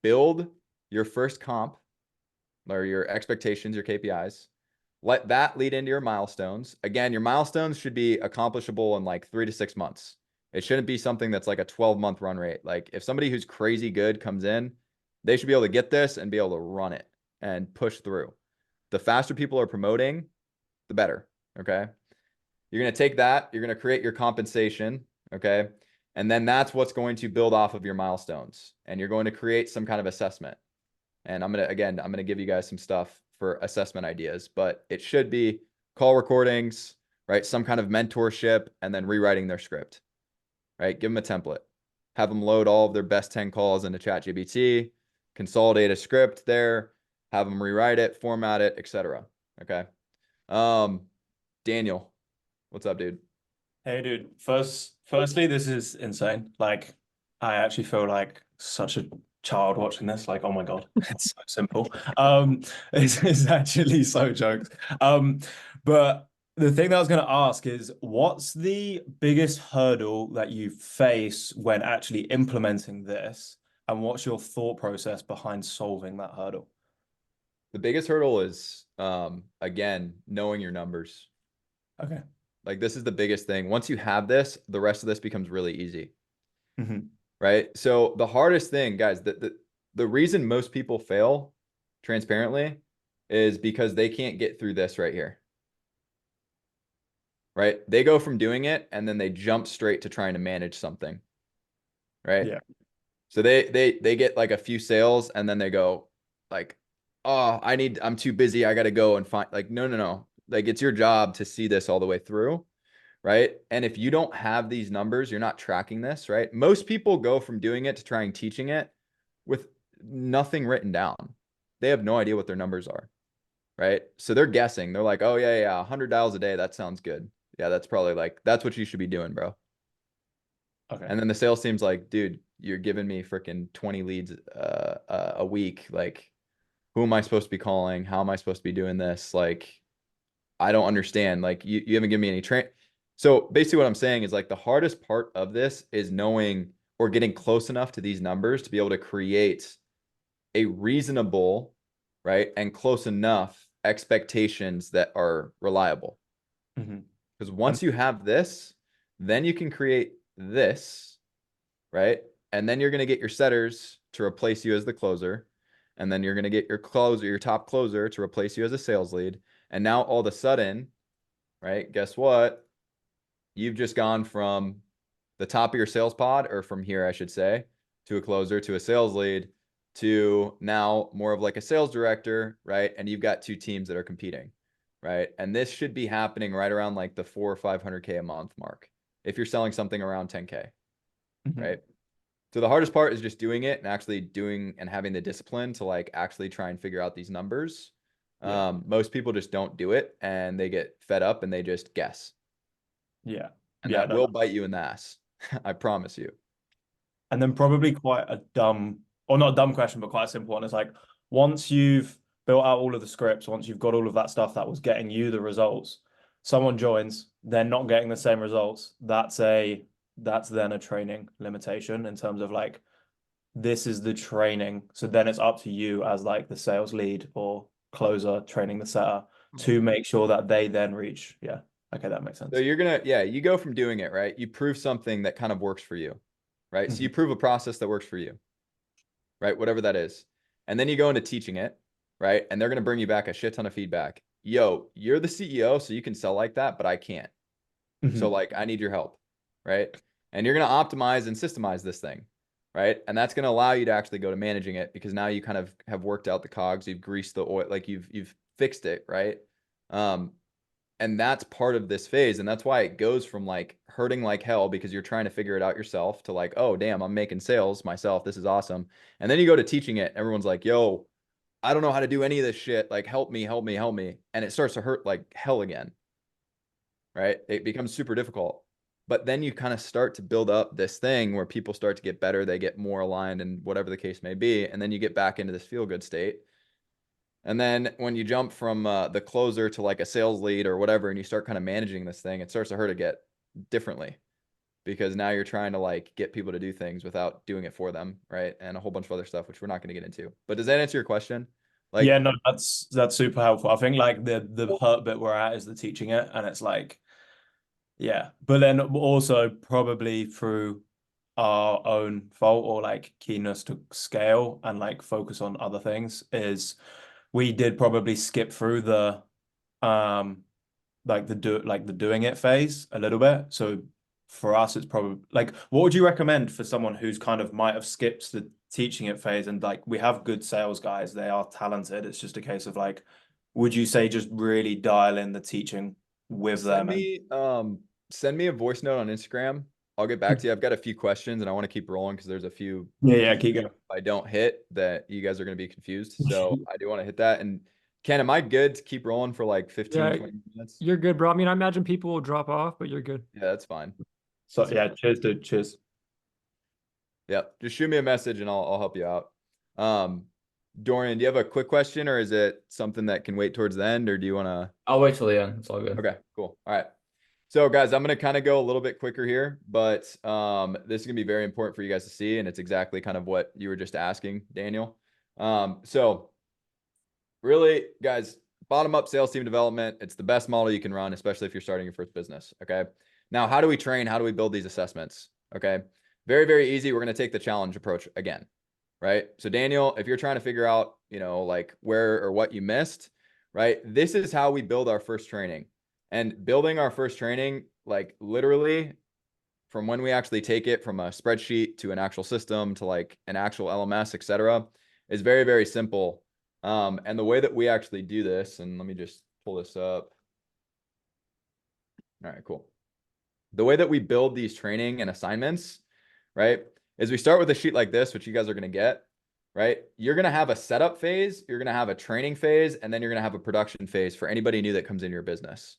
build your first comp or your expectations, your KPIs. Let that lead into your milestones. Again, your milestones should be accomplishable in like 3 to 6 months. It shouldn't be something that's like a 12-month run rate. Like if somebody who's crazy good comes in, they should be able to get this and be able to run it and push through. The faster people are promoting, the better. Okay. You're going to take that, you're going to create your compensation. Okay. And then that's what's going to build off of your milestones. And you're going to create some kind of assessment. And I'm going to give you guys some stuff for assessment ideas, but it should be call recordings, right? Some kind of mentorship, and then rewriting their script, right? Give them a template, have them load all of their best 10 calls into ChatGPT, consolidate a script there, have them rewrite it, format it, etc. Okay. Daniel, what's up, dude? Hey, dude. Firstly, this is insane. Like, I actually feel like such a child watching this. Like, oh my God, it's so simple. It's actually so jokes. But the thing that I was going to ask is, what's the biggest hurdle that you face when actually implementing this, and what's your thought process behind solving that hurdle? The biggest hurdle is again, knowing your numbers. Okay. Like this is the biggest thing. Once you have this, the rest of this becomes really easy. Hmm. Right? So the hardest thing, guys, the reason most people fail transparently is because they can't get through this right here. Right? They go from doing it and then they jump straight to trying to manage something. Right? Yeah. So they get like a few sales and then they go like, "Oh, I'm too busy. I got to go and find like no, no, no. Like it's your job to see this all the way through." Right? And if you don't have these numbers, you're not tracking this, right? Most people go from doing it to trying teaching it with nothing written down. They have no idea what their numbers are, right? So they're guessing. They're like, "Oh yeah, yeah, 100 dials a day. That sounds good. Yeah, that's probably like that's what you should be doing, bro." Okay. And then the sales team's like, "Dude, you're giving me freaking 20 leads a week. Like, who am I supposed to be calling? How am I supposed to be doing this? Like, I don't understand. Like, you haven't given me any train." So basically what I'm saying is like the hardest part of this is knowing or getting close enough to these numbers to be able to create a reasonable, right, and close enough expectations that are reliable. Hmm. Because And once you have this, then you can create this, right? And then you're going to get your setters to replace you as the closer. And then you're going to get your closer, your top closer to replace you as a sales lead. And now all of a sudden, right, guess what? You've just gone from the top of your sales pod, or from here, I should say, to a closer, to a sales lead, to now more of like a sales director, right? And you've got two teams that are competing, right? And this should be happening right around like the 400 or 500K a month mark if you're selling something around 10K, Mhm. right? So the hardest part is just doing it and actually doing and having the discipline to like actually try and figure out these numbers. Yeah. Most people just don't do it and they get fed up and they just guess. Yeah. And Yeah. that No. will bite you in the ass. I promise you. And then probably quite a dumb, or not a dumb question, but quite a simple one. It's like, once you've built out all of the scripts, once you've got all of that stuff that was getting you the results, someone joins, they're not getting the same results. That's then a training limitation in terms of like, this is the training. So then it's up to you as like the sales lead or closer training the setter to make sure that they then reach. Yeah. Okay, that makes So sense. you're gonna, yeah, you go from doing it, right? You prove something that kind of works for you, right? So Mhm. you prove a process that works for you, right? Whatever that is. And then you go into teaching it, right? And they're gonna bring you back a shit ton of feedback. Yo, you're the CEO, so you can sell like that, but I can't. So Mhm. like I need your help, right? And you're gonna optimize and systemize this thing, right? And that's gonna allow you to actually go to managing it because now you kind of have worked out the cogs, you've greased the oil, like you've fixed it, right? Um, and that's part of this phase, and that's why it goes from like hurting like hell because you're trying to figure it out yourself to like, oh damn, I'm making sales myself, this is awesome. And then you go to teaching it, everyone's like, yo, I don't know how to do any of this shit, like help me, help me, help me. And it starts to hurt like hell again, right? It becomes super difficult. But then you kind of start to build up this thing where people start to get better, they get more aligned and whatever the case may be, and then you get back into this feel good state. And then when you jump from the closer to like a sales lead or whatever, and you start kind of managing this thing, it starts to hurt again differently because now you're trying to like get people to do things without doing it for them, right? And a whole bunch of other stuff, which we're not going to get into. But does that answer your question? Yeah, Like, no, that's super helpful. I think like the hurt bit we're at is the teaching it, and it's like, yeah, but then also probably through our own fault or like keenness to scale and like focus on other things is we did probably skip through the um like the doing it phase a little bit. So for us, it's probably like, what would you recommend for someone who's kind of might have skipped the teaching it phase? And like, we have good sales guys, they are talented. It's just a case of like, would you say just really dial in the teaching with send them and me send me a voice note on Instagram. I'll get back to you. I've got a few questions and I want to keep rolling because there's a few yeah, yeah, pieces keep going. I don't hit that you guys are going to be confused. So I do want to hit that. And Ken, am I good to keep rolling for like 15, Yeah, 20 minutes? you're good, bro. I mean, I imagine people will drop off, but you're good. Yeah, that's fine. So That's fine. yeah, cheers, dude. Cheers. Yep. Just shoot me a message and I'll help you out. Dorian, do you have a quick question, or is it something that can wait towards the end, or do you want to? I'll wait till the end. It's all good. Okay, cool. All right. So guys, I'm going to kind of go a little bit quicker here, but this is going to be very important for you guys to see, and it's exactly kind of what you were just asking, Daniel. So really, guys, bottom up sales team development, it's the best model you can run, especially if you're starting your first business. Okay. Now, how do we train? How do we build these assessments? Okay. Very, very easy. We're going to take the challenge approach again, right? So Daniel, if you're trying to figure out, like where or what you missed, right? This is how we build our first training. And building our first training, like literally from when we actually take it from a spreadsheet to an actual system to like an actual LMS, etc., is very, very simple. And the way that we actually do this, and let me just pull this up. All right, cool. The way that we build these training and assignments, right, is we start with a sheet like this, which you guys are going to get, right? You're going to have a setup phase, you're going to have a training phase, and then you're going to have a production phase for anybody new that comes into your business.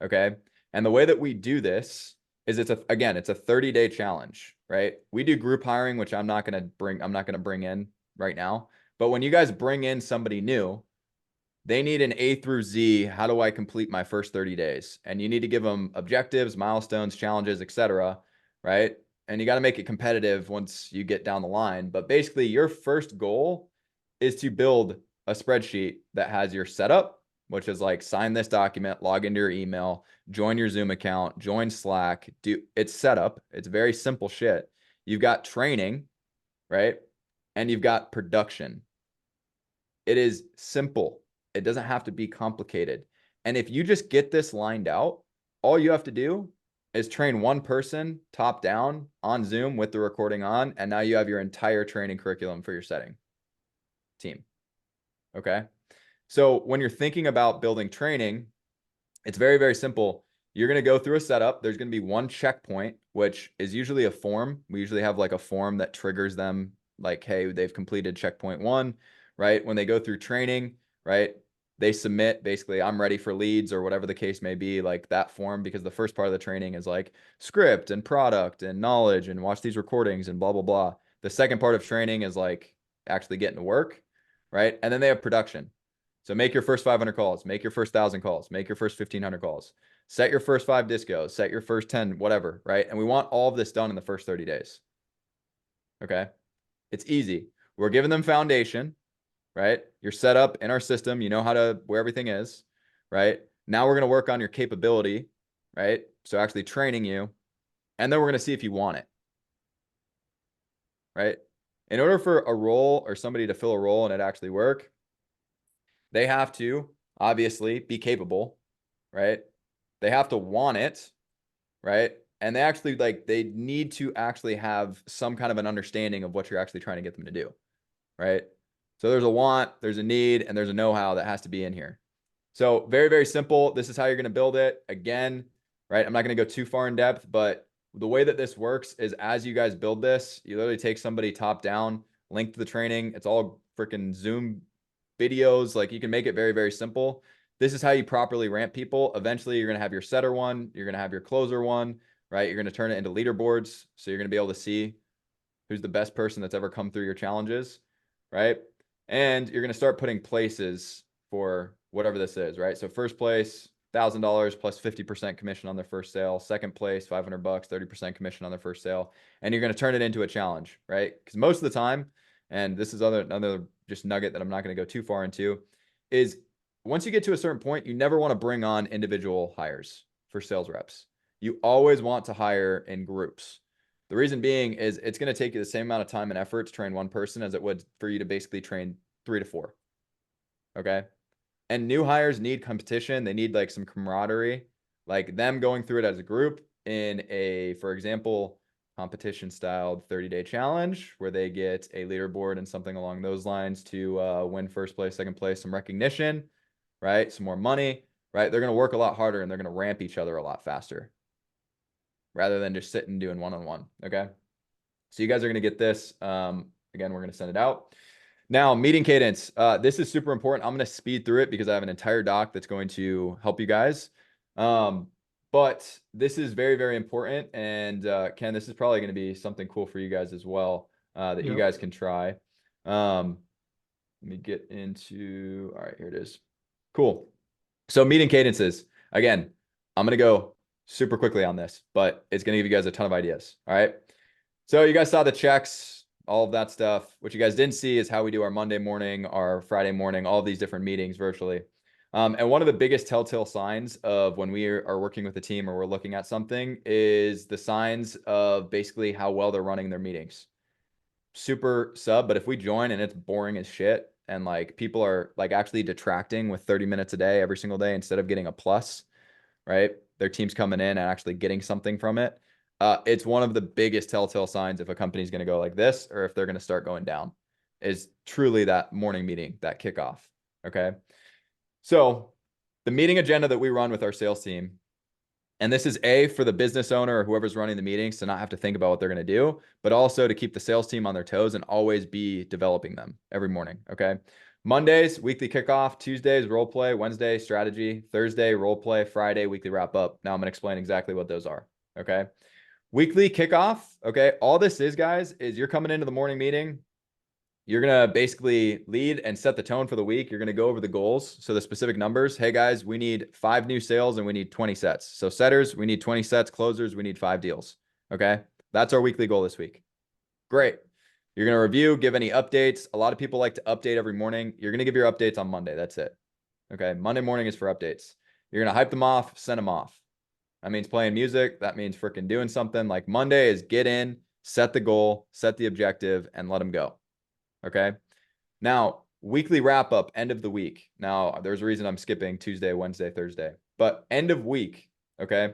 Okay. And the way that we do this is it's a 30-day challenge, right? We do group hiring, which I'm not going to bring in right now. But when you guys bring in somebody new, they need an A through Z. How do I complete my first 30 days? And you need to give them objectives, milestones, challenges, etc. Right? And you got to make it competitive once you get down the line. But basically, your first goal is to build a spreadsheet that has your setup, which is like sign this document, log into your email, join your Zoom account, join Slack. It's setup. It's very simple shit. You've got training, right? And you've got production. It is simple. It doesn't have to be complicated. And if you just get this lined out, all you have to do is train one person top down on Zoom with the recording on, and now you have your entire training curriculum for your setting team. Okay. So when you're thinking about building training, it's very, very simple. You're going to go through a setup. There's going to be one checkpoint, which is usually a form. We usually have like a form that triggers them like, hey, they've completed checkpoint 1, right? When they go through training, right? They submit basically, I'm ready for leads or whatever the case may be, like that form, because the first part of the training is like script and product and knowledge and watch these recordings and blah, blah, blah. The second part of training is like actually getting to work, right? And then they have production. So make your first 500 calls, make your first 1,000 calls, make your first 1,500 calls, set your first 5 discos, set your first 10, whatever, right? And we want all of this done in the first 30 days. Okay. It's easy. We're giving them foundation, right? You're set up in our system. You know where everything is, right? Now we're going to work on your capability, right? So actually training you, and then we're going to see if you want it, right? In order for a role or somebody to fill a role and it actually work, they have to obviously be capable, right? They have to want it, right? And they need to actually have some kind of an understanding of what you're actually trying to get them to do, right? So there's a want, there's a need, and there's a know-how that has to be in here. So very, very simple. This is how you're going to build it. Again, right? I'm not going to go too far in depth, but the way that this works is as you guys build this, you literally take somebody top down, link to the training. It's all freaking Zoom videos. Like you can make it very, very simple. This is how you properly ramp people. Eventually, you're going to have your setter one. You're going to have your closer one, right? You're going to turn it into leaderboards. So you're going to be able to see who's the best person that's ever come through your challenges, right? And you're going to start putting places for whatever this is, right? So first place, $1,000 plus 50% commission on their first sale. Second place, $500, 30% commission on their first sale. And you're going to turn it into a challenge, right? Because most of the time, and this is another just nugget that I'm not going to go too far into, is once you get to a certain point, you never want to bring on individual hires for sales reps. You always want to hire in groups. The reason being is it's going to take you the same amount of time and effort to train one person as it would for you to basically train 3 to 4. Okay. And new hires need competition. They need like some camaraderie, like them going through it as a group in a, for example, competition styled 30-day challenge where they get a leaderboard and something along those lines to win first place, second place, some recognition, right? Some more money, right? They're going to work a lot harder and they're going to ramp each other a lot faster rather than just sitting doing one-on-one. Okay. So you guys are going to get this. Again, we're going to send it out. Now, meeting cadence. This is super important. I'm going to speed through it because I have an entire doc that's going to help you guys. But But this is very, very important. And Ken, this is probably going to be something cool for you guys as well, that you Yep. guys can try. Let me get into, all right, here it is. Cool. So meeting cadences. Again, I'm going to go super quickly on this, but it's going to give you guys a ton of ideas. All right. So you guys saw the checks, all of that stuff. What you guys didn't see is how we do our Monday morning, our Friday morning, all of these different meetings virtually. And one of the biggest telltale signs of when we are working with a team or we're looking at something is the signs of basically how well they're running their meetings. Super sub, but if we join and it's boring as shit and like people are like actually detracting with 30 minutes a day every single day instead of getting a plus, right? Their team's coming in and actually getting something from it. It's one of the biggest telltale signs if a company's going to go like this or if they're going to start going down is truly that morning meeting, that kickoff. Okay. So the meeting agenda that we run with our sales team, and this is A, for the business owner or whoever's running the meetings to not have to think about what they're going to do, but also to keep the sales team on their toes and always be developing them every morning. Okay. Mondays, weekly kickoff. Tuesdays, role play. Wednesday, strategy. Thursday, role play. Friday, weekly wrap up. Now I'm going to explain exactly what those are. Okay. Weekly kickoff. Okay. All this is, guys, is you're coming into the morning meeting. You're going to basically lead and set the tone for the week. You're going to go over the goals. So the specific numbers. Hey, guys, we need 5 new sales and we need 20 sets. So setters, we need 20 sets. Closers, we need 5 deals. Okay. That's our weekly goal this week. Great. You're going to review, give any updates. A lot of people like to update every morning. You're going to give your updates on Monday. That's it. Okay. Monday morning is for updates. You're going to hype them off, send them off. That means playing music. That means freaking doing something. Like Monday is get in, set the goal, set the objective, and let them go. Okay. Now, weekly wrap up, end of the week. Now, there's a reason I'm skipping Tuesday, Wednesday, Thursday, but end of week. Okay.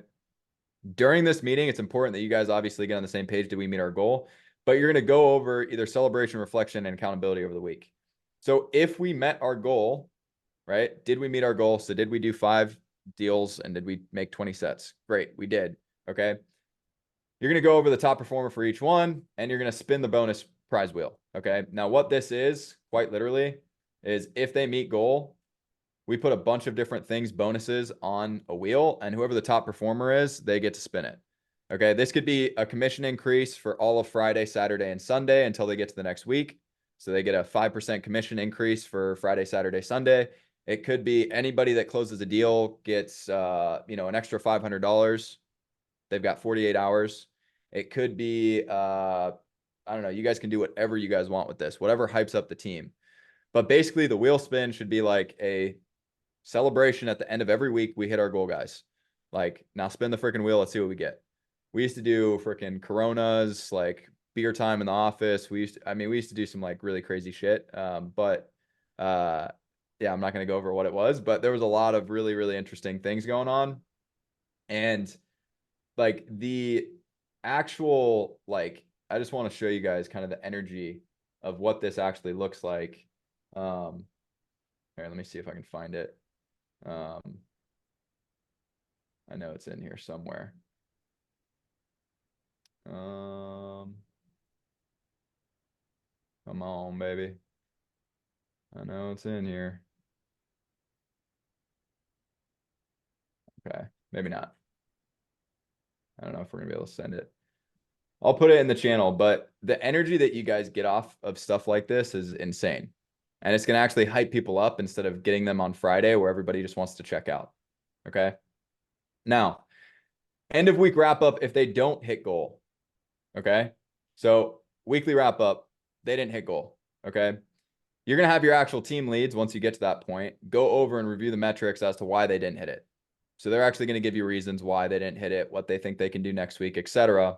During this meeting, it's important that you guys obviously get on the same page. Did we meet our goal? But you're going to go over either celebration, reflection, and accountability over the week. So if we met our goal, right? Did we meet our goal? So did we do 5 deals and did we make 20 sets? Great. We did. Okay. You're going to go over the top performer for each one and you're going to spin the bonus prize wheel. Okay. Now what this is quite literally is if they meet goal, we put a bunch of different things, bonuses on a wheel, and whoever the top performer is, they get to spin it. Okay. This could be a commission increase for all of Friday, Saturday, and Sunday until they get to the next week. So they get a 5% commission increase for Friday, Saturday, Sunday. It could be anybody that closes a deal gets, an extra $500. They've got 48 hours. It could be, I don't know. You guys can do whatever you guys want with this, whatever hypes up the team. But basically the wheel spin should be like a celebration at the end of every week. We hit our goal, guys. Like now spin the freaking wheel. Let's see what we get. We used to do freaking Coronas, like beer time in the office. We used to do some like really crazy shit. Yeah, I'm not going to go over what it was, but there was a lot of really, really interesting things going on. And like the actual, like, I just want to show you guys kind of the energy of what this actually looks like. Here, let me see if I can find it. I know it's in here somewhere. Come on, baby. I know it's in here. Okay, maybe not. I don't know if we're gonna be able to send it. I'll put it in the channel, but the energy that you guys get off of stuff like this is insane. And it's gonna actually hype people up instead of getting them on Friday where everybody just wants to check out. Okay. Now, end of week wrap up if they don't hit goal. Okay. So weekly wrap up, they didn't hit goal. Okay. You're going to have your actual team leads once you get to that point, go over and review the metrics as to why they didn't hit it. So they're actually going to give you reasons why they didn't hit it, what they think they can do next week, etc.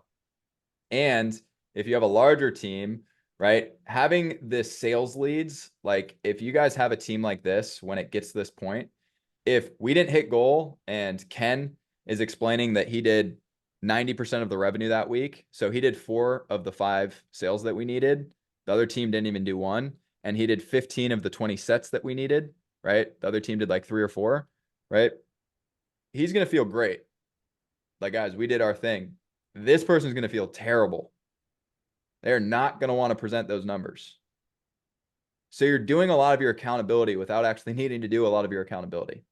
And if you have a larger team, right, having this sales leads, like if you guys have a team like this, when it gets to this point, if we didn't hit goal and Ken is explaining that he did 90% of the revenue that week, so he did 4 of the 5 sales that we needed, the other team didn't even do 1, and he did 15 of the 20 sets that we needed, right? The other team did like 3 or 4, right? He's going to feel great. Like, guys, we did our thing. This person's going to feel terrible. They're not going to want to present those numbers. So you're doing a lot of your accountability without actually needing to do a lot of your accountability.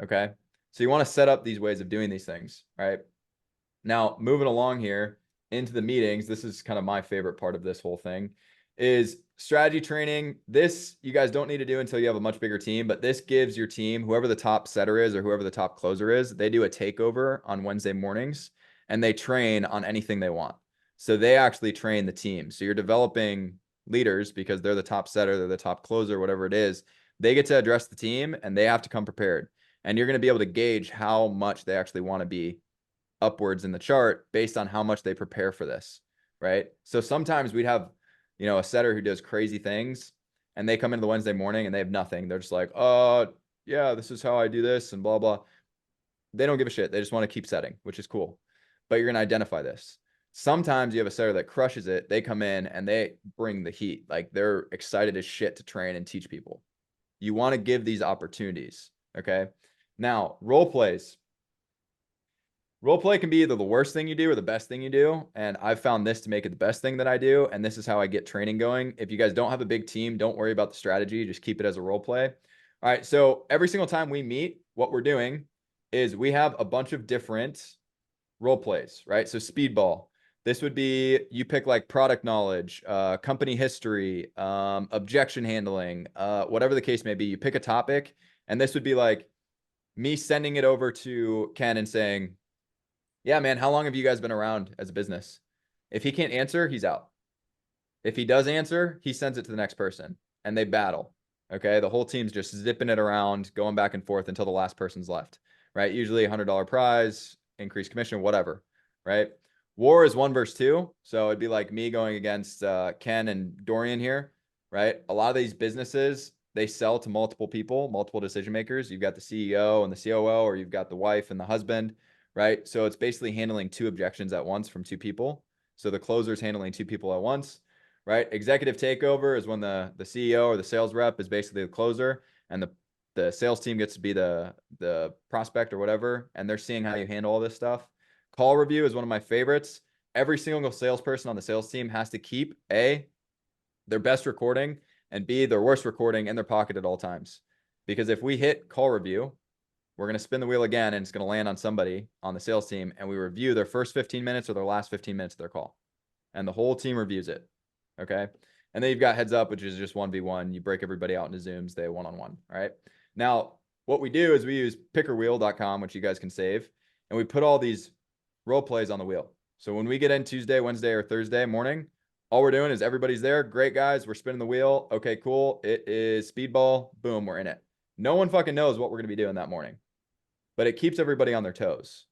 Okay. So you want to set up these ways of doing these things, right? Now, moving along here into the meetings, this is kind of my favorite part of this whole thing, is strategy training. This you guys don't need to do until you have a much bigger team, but this gives your team, whoever the top setter is or whoever the top closer is, they do a takeover on Wednesday mornings and they train on anything they want. So they actually train the team. So you're developing leaders because they're the top setter, they're the top closer, whatever it is. They get to address the team and they have to come prepared. And you're going to be able to gauge how much they actually want to be upwards in the chart based on how much they prepare for this, right? So sometimes we'd have, a setter who does crazy things and they come into the Wednesday morning and they have nothing. They're just like, yeah, this is how I do this and blah, blah. They don't give a shit. They just want to keep setting, which is cool. But you're going to identify this. Sometimes you have a setter that crushes it. They come in and they bring the heat. Like they're excited as shit to train and teach people. You want to give these opportunities. Okay. Now, role plays. Role play can be either the worst thing you do or the best thing you do. And I've found this to make it the best thing that I do. And this is how I get training going. If you guys don't have a big team, don't worry about the strategy. Just keep it as a role play. All right. So every single time we meet, what we're doing is we have a bunch of different role plays, right? So speedball. This would be, you pick like product knowledge, company history, objection handling, whatever the case may be. You pick a topic. And this would be like me sending it over to Ken and saying, yeah, man, how long have you guys been around as a business? If he can't answer, he's out. If he does answer, he sends it to the next person and they battle. Okay. The whole team's just zipping it around, going back and forth until the last person's left, right? Usually $100 prize, increased commission, whatever, right? War is 1 versus 2. So it'd be like me going against Ken and Dorian here, right? A lot of these businesses, they sell to multiple people, multiple decision makers. You've got the CEO and the COO, or you've got the wife and the husband, right? So it's basically handling 2 objections at once from 2 people. So the closer's handling 2 people at once, right? Executive takeover is when the CEO or the sales rep is basically the closer and the sales team gets to be the prospect or whatever, and they're seeing how you handle all this stuff. Call review is one of my favorites. Every single salesperson on the sales team has to keep A, their best recording, and B, their worst recording in their pocket at all times. Because if we hit call review, we're going to spin the wheel again and it's going to land on somebody on the sales team, and we review their first 15 minutes or their last 15 minutes of their call. And the whole team reviews it. Okay. And then you've got heads up, which is just 1v1. You break everybody out into Zooms, they one-on-one. All right. Now, what we do is we use pickerwheel.com, which you guys can save, and we put all these role plays on the wheel. So when we get in Tuesday, Wednesday, or Thursday morning, all we're doing is everybody's there. Great, guys. We're spinning the wheel. Okay, cool. It is speedball. Boom, we're in it. No one fucking knows what we're going to be doing that morning, but it keeps everybody on their toes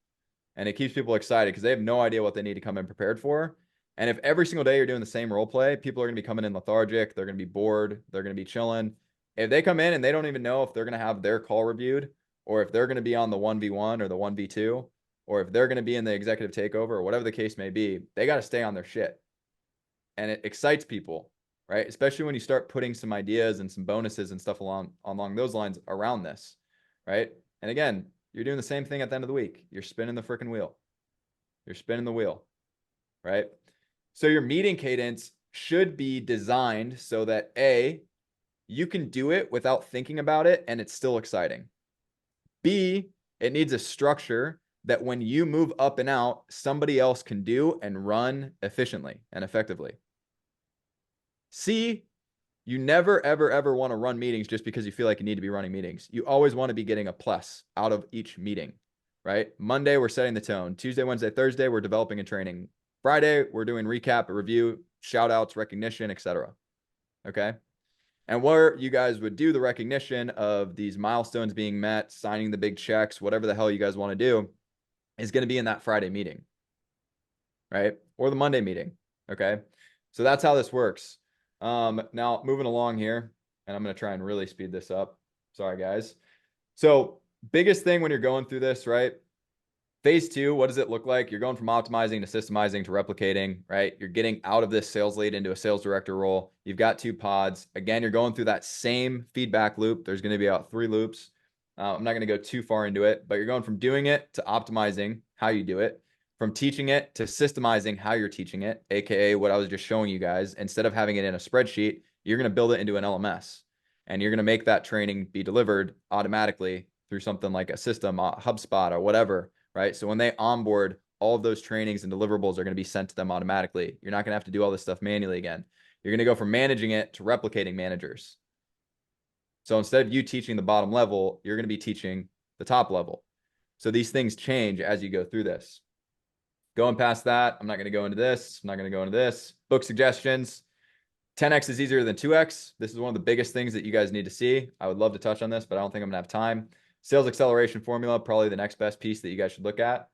and it keeps people excited because they have no idea what they need to come in prepared for. And if every single day you're doing the same role play, people are going to be coming in lethargic. They're going to be bored. They're going to be chilling. If they come in and they don't even know if they're going to have their call reviewed, or if they're going to be on the 1v1 or the 1v2, or if they're going to be in the executive takeover or whatever the case may be, they got to stay on their shit. And it excites people, right? Especially when you start putting some ideas and some bonuses and stuff along those lines around this, right? And again, you're doing the same thing at the end of the week. You're spinning the freaking wheel. You're spinning the wheel, right? So your meeting cadence should be designed so that A, you can do it without thinking about it and it's still exciting. B, it needs a structure that when you move up and out, somebody else can do and run efficiently and effectively. C, you never, ever, ever want to run meetings just because you feel like you need to be running meetings. You always want to be getting a plus out of each meeting, right? Monday, we're setting the tone. Tuesday, Wednesday, Thursday, we're developing and training. Friday, we're doing recap, a review, shout outs, recognition, etc. Okay. And where you guys would do the recognition of these milestones being met, signing the big checks, whatever the hell you guys want to do, is going to be in that Friday meeting, right? Or the Monday meeting. Okay. So that's how this works. Now moving along here, and I'm going to try and really speed this up. Sorry, guys. So biggest thing when you're going through this, right? Phase 2, what does it look like? You're going from optimizing to systemizing to replicating, right? You're getting out of this sales lead into a sales director role. You've got 2 pods. Again, you're going through that same feedback loop. There's going to be about 3 loops. I'm not going to go too far into it, but you're going from doing it to optimizing how you do it, from teaching it to systemizing how you're teaching it, aka what I was just showing you guys. Instead of having it in a spreadsheet, you're going to build it into an LMS, and you're going to make that training be delivered automatically through something like a system, HubSpot or whatever, right? So when they onboard, all of those trainings and deliverables are going to be sent to them automatically. You're not going to have to do all this stuff manually again. You're going to go from managing it to replicating managers. So instead of you teaching the bottom level, you're going to be teaching the top level. So these things change as you go through this. Going past that, I'm not going to go into this. I'm not going to go into this. Book suggestions. 10x is easier than 2x. This is one of the biggest things that you guys need to see. I would love to touch on this, but I don't think I'm going to have time. Sales acceleration formula, probably the next best piece that you guys should look at.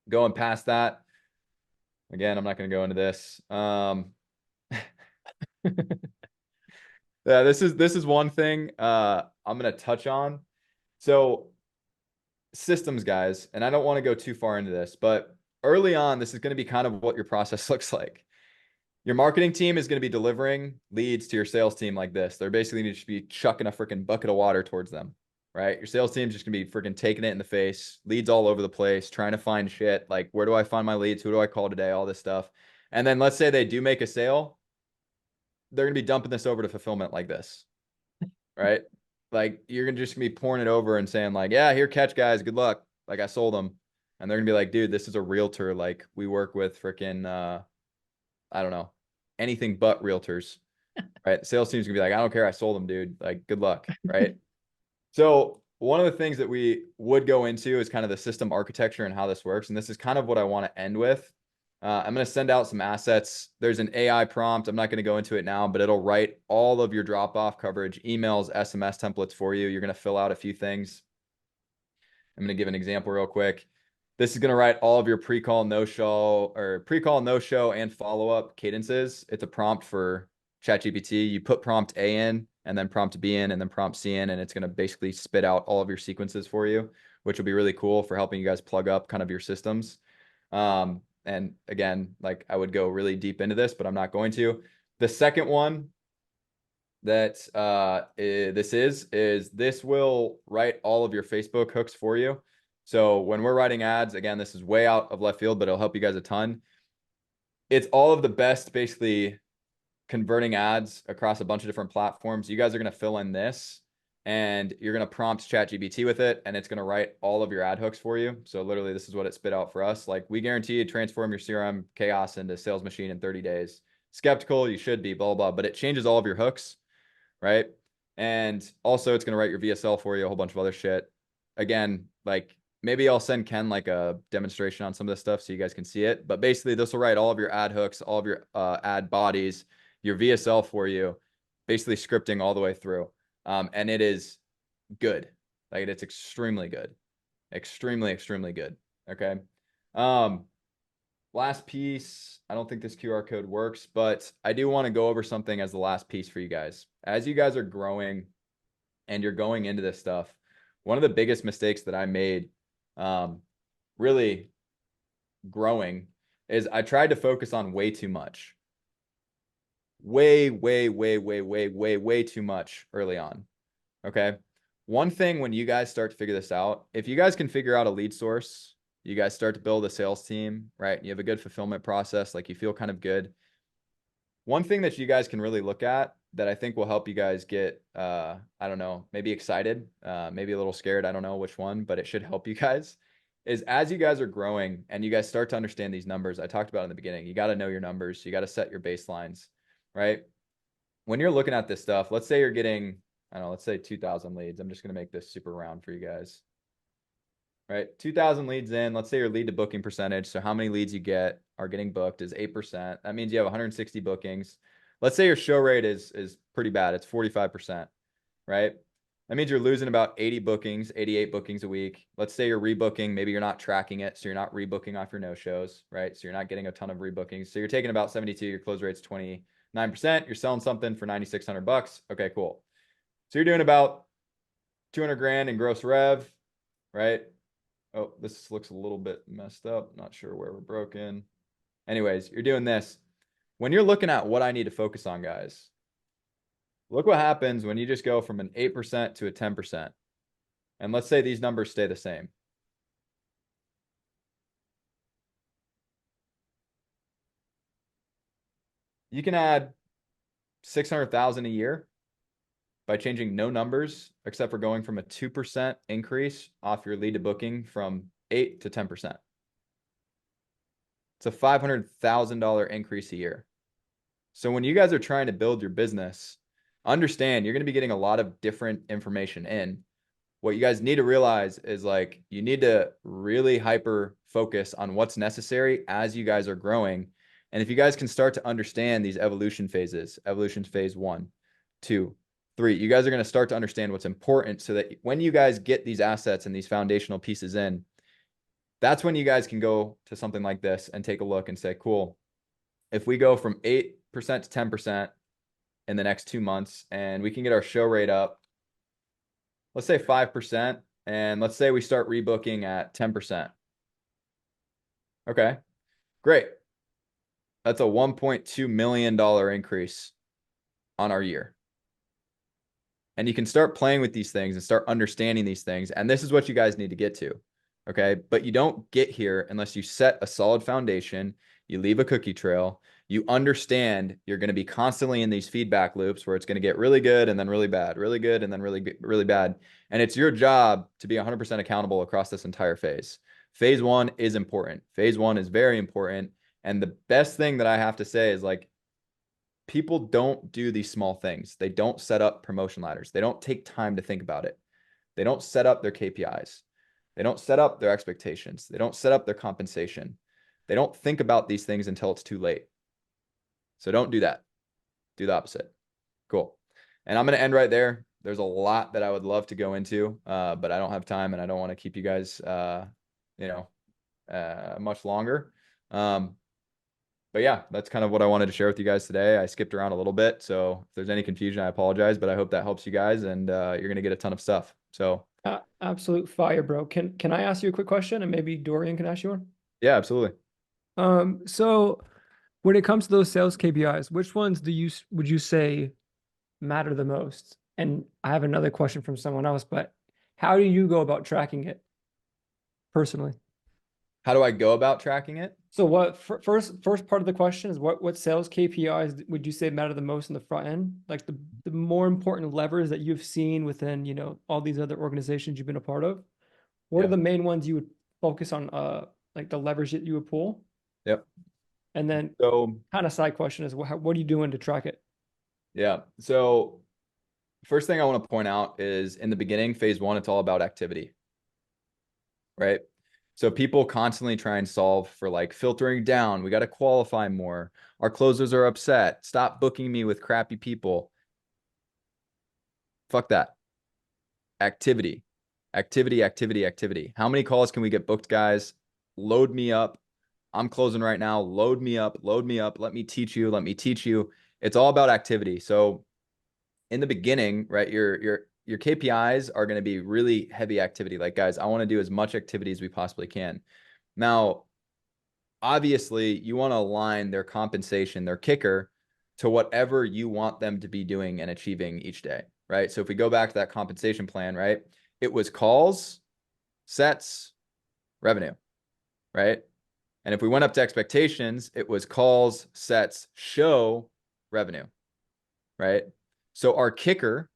Going past that, again, I'm not going to go into this. Yeah, this is one thing I'm going to touch on. So systems, guys, and I don't want to go too far into this, but early on, this is going to be kind of what your process looks like. Your marketing team is going to be delivering leads to your sales team like this. They're basically going to just be chucking a freaking bucket of water towards them, right? Your sales team's just going to be freaking taking it in the face, leads all over the place, trying to find shit. Like, where do I find my leads? Who do I call today? All this stuff. And then let's say they do make a sale. They're going to be dumping this over to fulfillment like this, right? Like, you're going to just be pouring it over and saying like, yeah, here, catch guys. Good luck. Like, I sold them. And they're going to be like, dude, this is a realtor. Like, we work with freaking, I don't know, anything but realtors, right? The sales team's gonna be like, I don't care, I sold them, dude. Like, good luck, right? So one of the things that we would go into is kind of the system architecture and how this works. And this is kind of what I want to end with. I'm going to send out some assets. There's an AI prompt. I'm not going to go into it now, but it'll write all of your drop-off coverage, emails, SMS templates for you. You're going to fill out a few things. I'm going to give an example real quick. This is going to write all of your pre-call, no-show, or pre-call, no-show, and follow-up cadences. It's a prompt for ChatGPT. You put prompt A in, and then prompt B in, and then prompt C in, and it's going to basically spit out all of your sequences for you, which will be really cool for helping you guys plug up kind of your systems. And again, like, I would go really deep into this, but I'm not going to. The second one that this will write all of your Facebook hooks for you. So when we're writing ads, again, this is way out of left field, but it'll help you guys a ton. It's all of the best, basically, converting ads across a bunch of different platforms. You guys are going to fill in this, and you're going to prompt ChatGPT with it, and it's going to write all of your ad hooks for you. So literally, this is what it spit out for us. Like, we guarantee you transform your CRM chaos into sales machine in 30 days. Skeptical, you should be, blah, blah, but it changes all of your hooks, right? And also, it's going to write your VSL for you, a whole bunch of other shit. Again, like, maybe I'll send Ken like a demonstration on some of this stuff so you guys can see it. But basically, this will write all of your ad hooks, all of your ad bodies, your VSL for you, basically scripting all the way through. And it is good. Like, it's extremely good. Extremely, extremely good. Okay. Last piece, I don't think this QR code works, but I do want to go over something as the last piece for you guys. As you guys are growing and you're going into this stuff, one of the biggest mistakes that I made really growing is I tried to focus on way too much. Way too much early on. Okay. One thing when you guys start to figure this out, if you guys can figure out a lead source, you guys start to build a sales team, right? You have a good fulfillment process, like, you feel kind of good. One thing that you guys can really look at that I think will help you guys get, I don't know, maybe excited, maybe a little scared, I don't know which one, but it should help you guys, is as you guys are growing and you guys start to understand these numbers, I talked about in the beginning, you got to know your numbers, you got to set your baselines, right? When you're looking at this stuff, let's say you're getting, I don't know, let's say 2,000 leads. I'm just going to make this super round for you guys. Right? 2,000 leads in. Let's say your lead to booking percentage. So how many leads you get are getting booked is 8%. That means you have 160 bookings. Let's say your show rate is pretty bad. It's 45%, right? That means you're losing about 80 bookings, 88 bookings a week. Let's say you're rebooking. Maybe you're not tracking it. So you're not rebooking off your no-shows, right? So you're not getting a ton of rebookings. So you're taking about 72. Your close rate's 29%. You're selling something for $9,600. Okay, cool. So you're doing about 200 grand in gross rev, right? Oh, this looks a little bit messed up. Not sure where we're broken. Anyways, you're doing this. When you're looking at what I need to focus on, guys, look what happens when you just go from an 8% to a 10%. And let's say these numbers stay the same. You can add 600,000 a year, by changing no numbers, except for going from a 2% increase off your lead to booking from 8 to 10%. It's a $500,000 increase a year. So when you guys are trying to build your business, understand you're going to be getting a lot of different information in. What you guys need to realize is like, you need to really hyper focus on what's necessary as you guys are growing. And if you guys can start to understand these evolution phases, evolution phase 1, 2, 3, you guys are going to start to understand what's important so that when you guys get these assets and these foundational pieces in, that's when you guys can go to something like this and take a look and say, cool, if we go from 8% to 10% in the next 2 months and we can get our show rate up, let's say 5%, and let's say we start rebooking at 10%. Okay, great. That's a $1.2 million increase on our year. And you can start playing with these things and start understanding these things. And this is what you guys need to get to. Okay. But you don't get here unless you set a solid foundation, you leave a cookie trail, you understand you're going to be constantly in these feedback loops where it's going to get really good and then really bad, really good and then really bad. And it's your job to be 100% accountable across this entire phase. Phase 1 is important. Phase 1 is very important. And the best thing that I have to say is like, people don't do these small things. They don't set up promotion ladders. They don't take time to think about it. They don't set up their KPIs. They don't set up their expectations. They don't set up their compensation. They don't think about these things until it's too late. So don't do that. Do the opposite. Cool. And I'm going to end right there. There's a lot that I would love to go into, but I don't have time and I don't want to keep you guys, much longer. But yeah, that's kind of what I wanted to share with you guys today. I skipped around a little bit, so if there's any confusion, I apologize, but I hope that helps you guys, and you're going to get a ton of stuff. So Absolute fire, bro. Can I ask you a quick question, and maybe Dorian can ask you one? yeah, absolutely. So when it comes to those sales KPIs, which ones would you say matter the most? And I have another question from someone else, but how do you go about tracking it personally? How do I go about tracking it? So what first part of the question is what sales KPIs would you say matter the most in the front end? Like the more important levers that you've seen within, all these other organizations you've been a part of. What are Yeah. the main ones you would focus on, like the leverage that you would pull? Yep. And then So kind of side question is what are you doing to track it? yeah. So first thing I want to point out is in the beginning, phase 1, it's all about activity, right? So people constantly try and solve for like filtering down. We got to qualify more. Our closers are upset. Stop booking me with crappy people. Fuck that. Activity, activity, activity, activity. How many calls can we get booked, guys? Load me up. I'm closing right now. Load me up. Load me up. Let me teach you. Let me teach you. It's all about activity. So in the beginning, right, your KPIs are going to be really heavy activity. Like, guys, I want to do as much activity as we possibly can. Now, obviously, you want to align their compensation, their kicker, to whatever you want them to be doing and achieving each day, right? So if we go back to that compensation plan, right, it was calls, sets, revenue, right? And if we went up to expectations, it was calls, sets, show, revenue, right? So our kicker,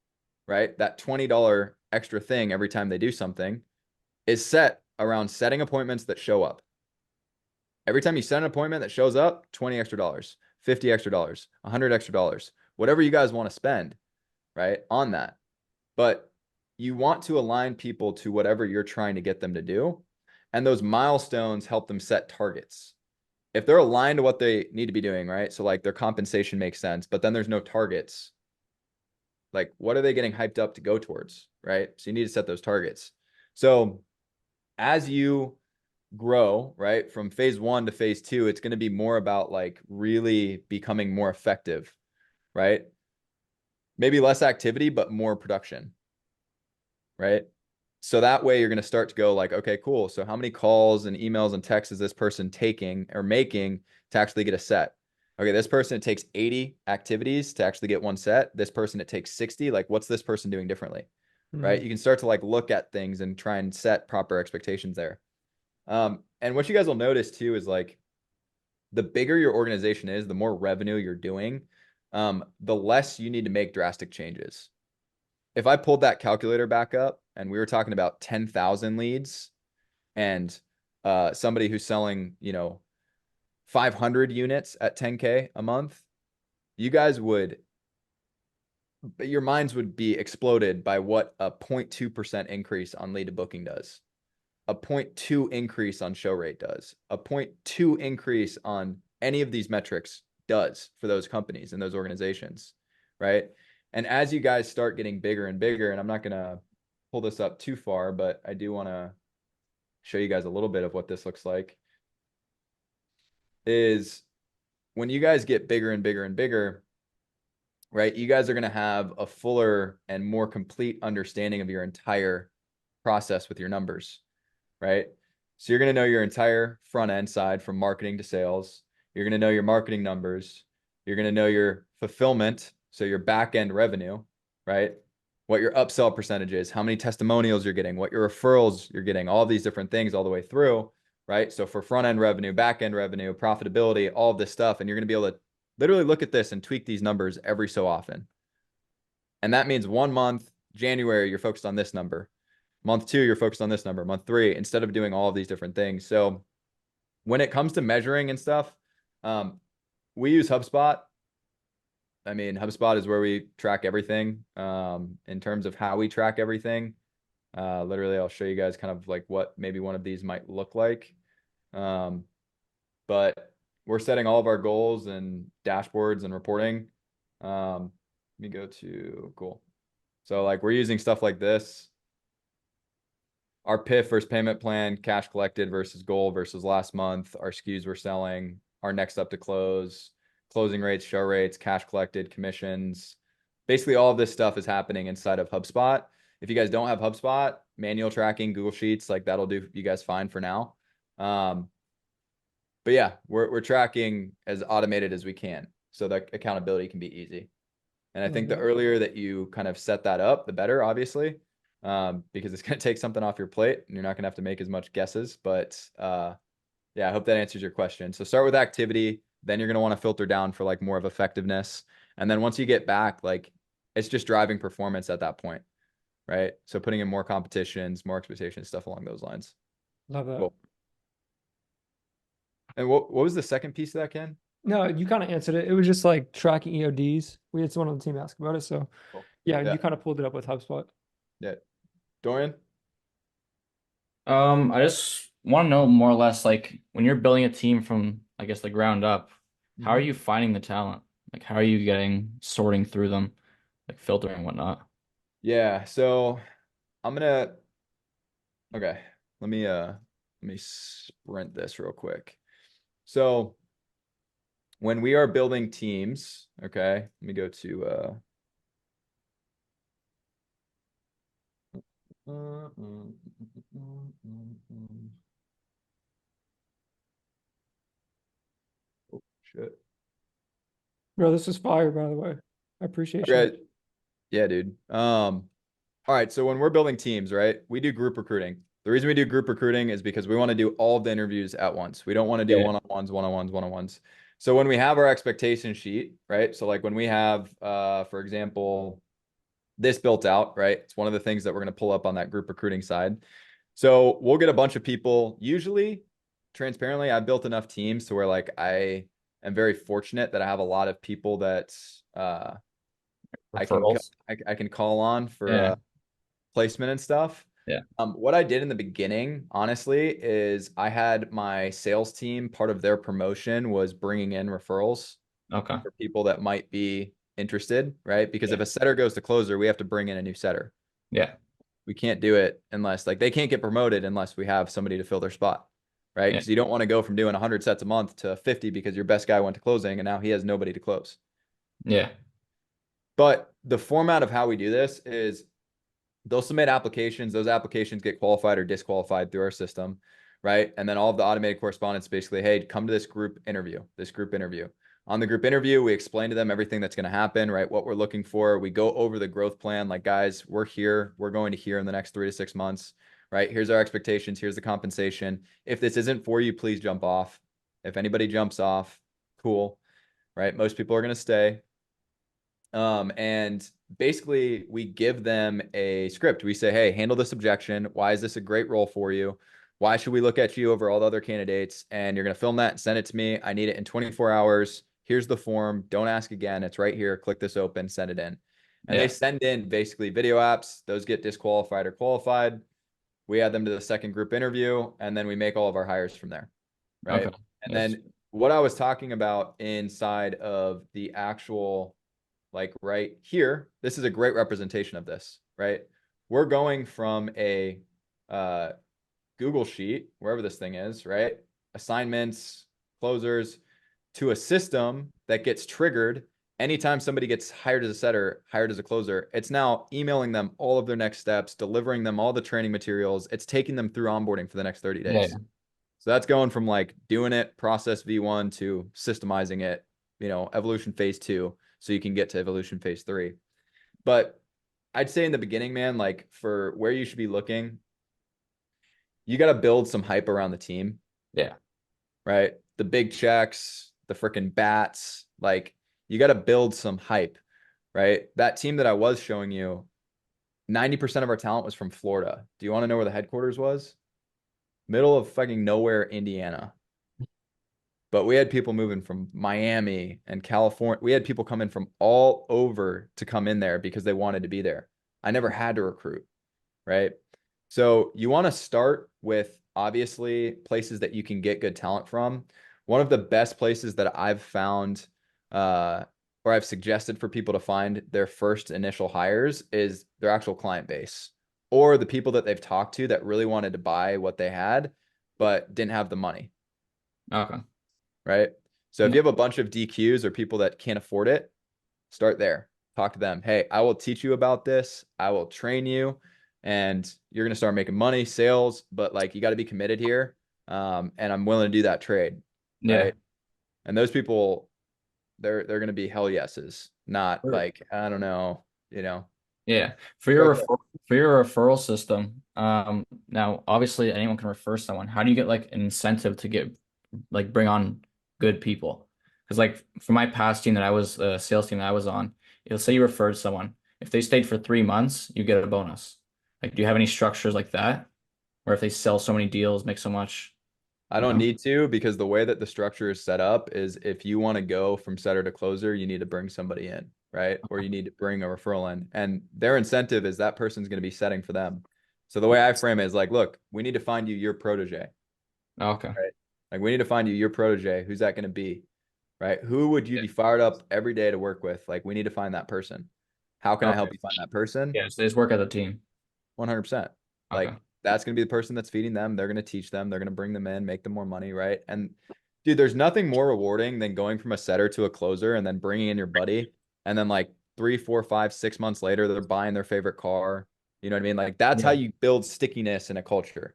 right, that $20 extra thing every time they do something is set around setting appointments that show up. Every time you set an appointment that shows up, $20 extra dollars, $50 extra dollars, $100 extra dollars, whatever you guys want to spend, right, on that. But you want to align people to whatever you're trying to get them to do. And those milestones help them set targets. If they're aligned to what they need to be doing, right? So like their compensation makes sense, but then there's no targets. Like, what are they getting hyped up to go towards, right? So you need to set those targets. So as you grow, right, from phase 1 to phase 2, it's going to be more about like really becoming more effective, right? Maybe less activity, but more production, right? So that way you're going to start to go like, okay, cool. So how many calls and emails and texts is this person taking or making to actually get a set? Okay, this person, it takes 80 activities to actually get one set. This person, it takes 60. Like, what's this person doing differently? Right? You can start to like look at things and try and set proper expectations there. And what you guys will notice too is like the bigger your organization is, the more revenue you're doing, the less you need to make drastic changes. if I pulled that calculator back up and we were talking about 10,000 leads and somebody who's selling, 500 units at 10K a month, your minds would be exploded by what a 0.2% increase on lead to booking does. A 0.2 increase on show rate does. A 0.2 increase on any of these metrics does for those companies and those organizations, right? And as you guys start getting bigger and bigger, and I'm not going to pull this up too far, but I do want to show you guys a little bit of what this looks like, is when you guys get bigger and bigger and bigger, right, you guys are going to have a fuller and more complete understanding of your entire process with your numbers, right? So you're going to know your entire front end side from marketing to sales. You're going to know your marketing numbers. You're going to know your fulfillment, so your back end revenue, right? What your upsell percentage is, how many testimonials you're getting, what your referrals you're getting, all these different things all the way through, right? So for front end revenue, back end revenue, profitability, all of this stuff, and you're going to be able to literally look at this and tweak these numbers every so often. And that means 1 month, January, you're focused on this number. Month 2, you're focused on this number. Month 3, instead of doing all of these different things. So when it comes to measuring and stuff, we use HubSpot. I mean, HubSpot is where we track everything. In terms of how we track everything, literally, I'll show you guys kind of like what maybe one of these might look like. But we're setting all of our goals and dashboards and reporting. Let me go to, cool. So like we're using stuff like this. Our PIF versus payment plan, cash collected versus goal versus last month, our SKUs we're selling, our next up to close, closing rates, show rates, cash collected, commissions. Basically, all of this stuff is happening inside of HubSpot. If you guys don't have HubSpot, manual tracking, Google Sheets, like that'll do you guys fine for now. But yeah, we're tracking as automated as we can so that accountability can be easy. And I think the earlier that you kind of set that up, the better, obviously. Because it's going to take something off your plate and you're not going to have to make as much guesses. But yeah, I hope that answers your question. So start with activity, then you're going to want to filter down for like more of effectiveness. And then once you get back, like it's just driving performance at that point, right? So putting in more competitions, more expectations, stuff along those lines. Love that. Cool. And what was the second piece of that, Ken? No, you kind of answered it. It was just like tracking EODs. We had someone on the team ask about it. So Cool. yeah, Yeah. you kind of pulled it up with HubSpot. Yeah. Dorian? I just want to know more or less like when you're building a team from, I guess, the ground up, how are you finding the talent? Like, how are you sorting through them, like filtering and whatnot? Yeah, so okay. Let me sprint this real quick. So when we are building teams, okay, let me go to oh shit. Bro, this is fire, by the way. I appreciate you. Okay. Yeah, dude. All right, so when we're building teams, right, we do group recruiting. The reason we do group recruiting is because we want to do all of the interviews at once. We don't want to do one-on-ones. So when we have our expectation sheet, right? So like when we have, for example, this built out, right? It's one of the things that we're going to pull up on that group recruiting side. So we'll get a bunch of people. Usually, transparently, I've built enough teams to where like I am very fortunate that I have a lot of people that I Referrals. can call on for Yeah. placement and stuff. Yeah. What I did in the beginning, honestly, is I had my sales team, part of their promotion was bringing in referrals Okay. for people that might be interested, right? Because Yeah. if a setter goes to closer, we have to bring in a new setter. Yeah. We can't do it unless like they can't get promoted unless we have somebody to fill their spot, right? Yeah. Because you don't want to go from doing 100 sets a month to 50 because your best guy went to closing and now he has nobody to close. Yeah. But the format of how we do this is they'll submit applications. Those applications get qualified or disqualified through our system, right? And then all of the automated correspondence basically, hey, come to this group interview. On the group interview, we explain to them everything that's going to happen, right? What we're looking for. We go over the growth plan. Like, guys, we're here. We're going to here in the next 3 to 6 months, right? Here's our expectations. Here's the compensation. If this isn't for you, please jump off. If anybody jumps off, cool, right? Most people are going to stay. And basically we give them a script. We say, hey, handle this objection. Why is this a great role for you? Why should we look at you over all the other candidates? And you're going to film that and send it to me. I need it in 24 hours. Here's the form. Don't ask again. It's right here. Click this open, send it in. And they send in basically video apps. Those get disqualified or qualified. We add them to the second group interview, and then we make all of our hires from there. Right. Okay. And then what I was talking about inside of the actual, like right here, this is a great representation of this, right? We're going from a Google sheet, wherever this thing is, right? Assignments, closers, to a system that gets triggered anytime somebody gets hired as a setter, hired as a closer. It's now emailing them all of their next steps, delivering them all the training materials. It's taking them through onboarding for the next 30 days. Yeah. So that's going from like doing it, process V1 to systemizing it, evolution phase 2. So you can get to evolution phase 3. But I'd say in the beginning, man, like for where you should be looking, you got to build some hype around the team. Yeah. Right. The big checks, the freaking bats, like you got to build some hype, right? That team that I was showing you, 90% of our talent was from Florida. Do you want to know where the headquarters was? Middle of fucking nowhere, Indiana. But we had people moving from Miami and California. We had people coming from all over to come in there because they wanted to be there. I never had to recruit, right? So you want to start with obviously places that you can get good talent from. One of the best places that I've found or I've suggested for people to find their first initial hires is their actual client base or the people that they've talked to that really wanted to buy what they had, but didn't have the money. Okay. Right. So if you have a bunch of DQs or people that can't afford it, start there. Talk to them. Hey, I will teach you about this. I will train you and you're going to start making money, sales, but like you got to be committed here. And I'm willing to do that trade. Right. Yeah. And those people, they're going to be hell yeses, not like, I don't know, Yeah. For your referral system, now obviously anyone can refer someone. How do you get like an incentive to bring on good people? Because like for my past team that I was sales team that I was on, it'll say you referred someone. If they stayed for 3 months, you get a bonus. Like, do you have any structures like that? Or if they sell so many deals, make so much? I don't need to, because the way that the structure is set up is if you want to go from setter to closer, you need to bring somebody in, right? Or you need to bring a referral in. And their incentive is that person's going to be setting for them. So the way I frame it is like, look, we need to find you your protege. Okay. Right? Like we need to find you your protege. Who's that going to be? Right? Who would you be fired up every day to work with? Like we need to find that person. How can I help you find that person? Yeah, so they just work as a team. 100%. Like Okay. that's going to be the person that's feeding them. They're going to teach them. They're going to bring them in, make them more money, right? And dude, there's nothing more rewarding than going from a setter to a closer and then bringing in your buddy. And then like 3, 4, 5, 6 months later, they're buying their favorite car. You know what I mean? Like that's how you build stickiness in a culture.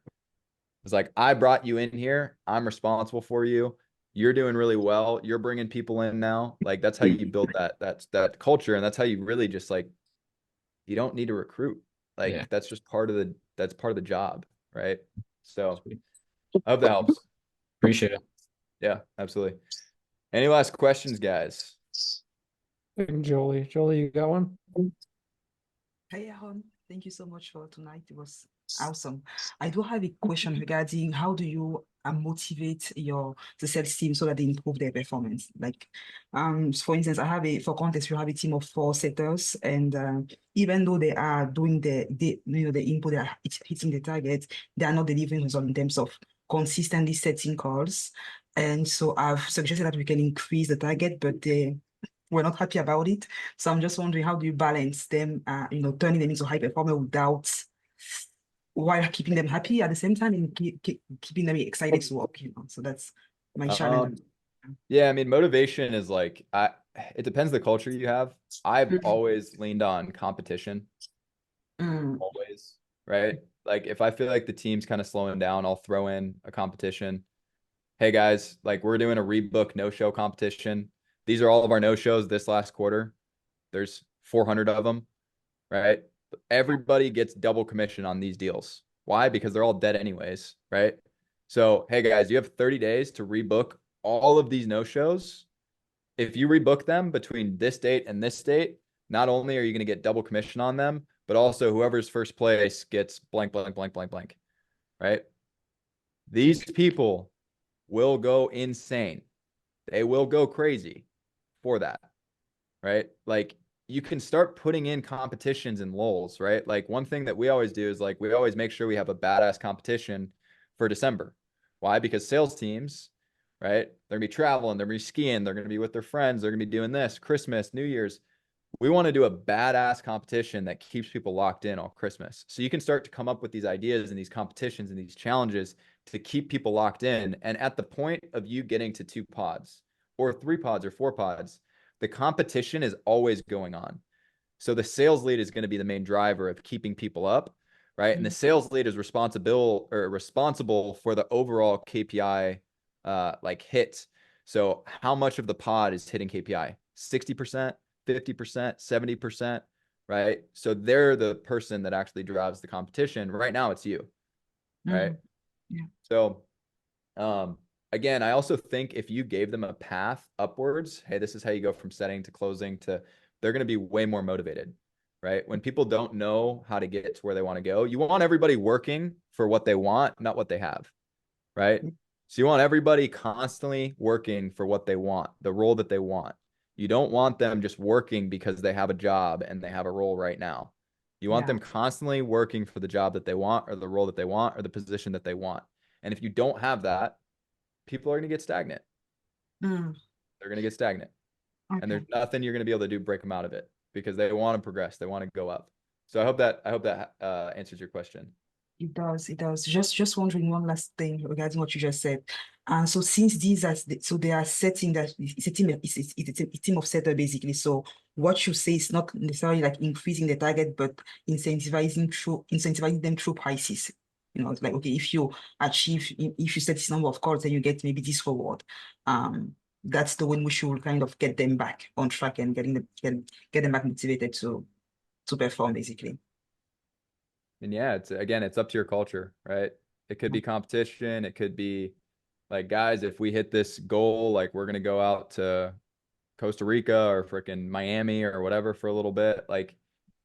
It's like, I brought you in here. I'm responsible for you. You're doing really well. You're bringing people in now. Like that's how you build that culture. And that's how you really just like, you don't need to recruit. Like that's just part of the job. Right. So I hope that helps. Appreciate it. Yeah, absolutely. Any last questions, guys? Jolie, you got one? Hey, Aaron, thank you so much for tonight. It was awesome. I do have a question regarding how do you motivate the sales team so that they improve their performance? Like, for instance, for context, we have a team of 4 setters, and even though they are doing the input, they are hitting the target, they are not delivering results in terms of consistently setting calls. And so I've suggested that we can increase the target, but we're not happy about it. So I'm just wondering, how do you balance them, turning them into high performer while keeping them happy at the same time and keeping them excited to work, So that's my challenge. Yeah, I mean, motivation is like, it depends the culture you have. I've always leaned on competition. Always, right? Like if I feel like the team's kind of slowing down, I'll throw in a competition. Hey guys, like we're doing a rebook no-show competition. These are all of our no-shows this last quarter. There's 400 of them, right? Everybody gets double commission on these deals. Why? Because they're all dead anyways, right? So, hey guys, you have 30 days to rebook all of these no-shows. If you rebook them between this date and this date, not only are you going to get double commission on them, but also whoever's first place gets blank, blank, blank, blank, blank, right? These people will go insane. They will go crazy for that, right? Like you can start putting in competitions and lulls, right? Like one thing that we always do is like we always make sure we have a badass competition for December. Why? Because sales teams, right? They're gonna be traveling, they're gonna be skiing, they're gonna be with their friends, they're gonna be doing this, Christmas, New Year's. We want to do a badass competition that keeps people locked in all Christmas. So you can start to come up with these ideas and these competitions and these challenges to keep people locked in. And at the point of you getting to 2 pods or 3 pods or 4 pods, the competition is always going on. So the sales lead is going to be the main driver of keeping people up, right? And the sales lead is responsible for the overall KPI like hit. So how much of the pod is hitting KPI? 60%, 50%, 70%, right? So they're the person that actually drives the competition. Right now it's you, right? Yeah. So again, I also think if you gave them a path upwards, hey, this is how you go from setting to closing to, they're going to be way more motivated, right? When people don't know how to get to where they want to go, you want everybody working for what they want, not what they have, right? So you want everybody constantly working for what they want, the role that they want. You don't want them just working because they have a job and they have a role right now. You want them constantly working for the job that they want or the role that they want or the position that they want. And if you don't have that, people are going to get stagnant. They're going to get stagnant. Okay. And there's nothing you're going to be able to do to break them out of it because they want to progress. They want to go up. So I hope that answers your question. It does. It does. Just wondering one last thing regarding what you just said. So since these are so they are setting that it's a team, it's a team of setter basically. So what you say is not necessarily like increasing the target, but incentivizing them through prices. You know, it's like, okay, if you set this number of calls, then you get maybe this reward. That's the way we should kind of get them back on track and get them back motivated to perform basically. And yeah, it's up to your culture, right? It could be competition. It could be like, guys, if we hit this goal, like we're going to go out to Costa Rica or freaking Miami or whatever for a little bit. Like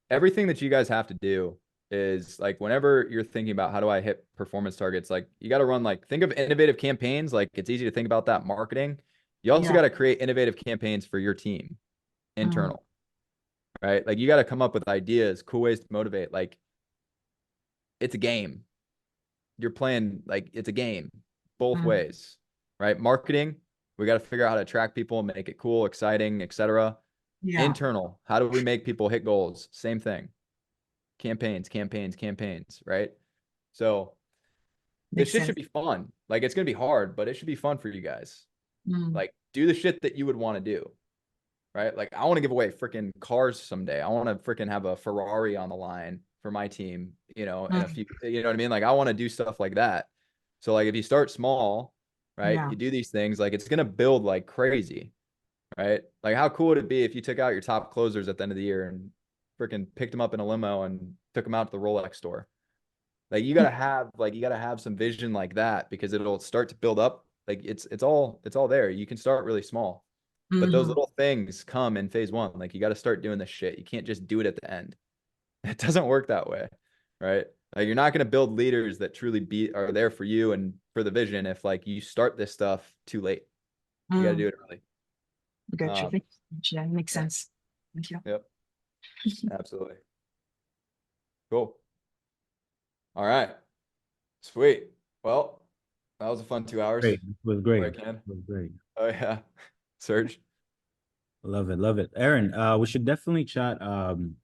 everything that you guys have to do is like, whenever you're thinking about how do I hit performance targets, like you got to run, like think of innovative campaigns. Like it's easy to think about that marketing. You also got to create innovative campaigns for your team internal, right? Like you got to come up with ideas, cool ways to motivate. Like it's a game. You're playing like it's a game both ways, right? Marketing, we got to figure out how to attract people, make it cool, exciting, etc. Internal, how do we make people hit goals? Same thing. Campaigns, right? So this shit should be fun. Like it's gonna be hard, but it should be fun for you guys. Like do the shit that you would want to do, right? Like I want to give away freaking cars someday. I want to freaking have a Ferrari on the line for my team, you know, and a few, you know what I mean? Like I want to do stuff like that. So like if you start small, right, you do these things, like it's gonna build like crazy, right? Like how cool would it be if you took out your top closers at the end of the year and freaking picked them up in a limo and took them out to the Rolex store? Like you gotta have some vision like that because it'll start to build up. Like it's all there. You can start really small. But those little things come in phase 1. Like you got to start doing this shit. You can't just do it at the end. It doesn't work that way, right? Like you're not going to build leaders that truly are there for you and for the vision if like you start this stuff too late. You got to do it early. Got you. Yeah, it makes sense. Thank you. Yep. Absolutely. Cool. All right. Sweet. Well, that was a fun 2 hours. Great. It was great. It was great. Oh yeah. Serge. Love it. Love it. Aaron, we should definitely chat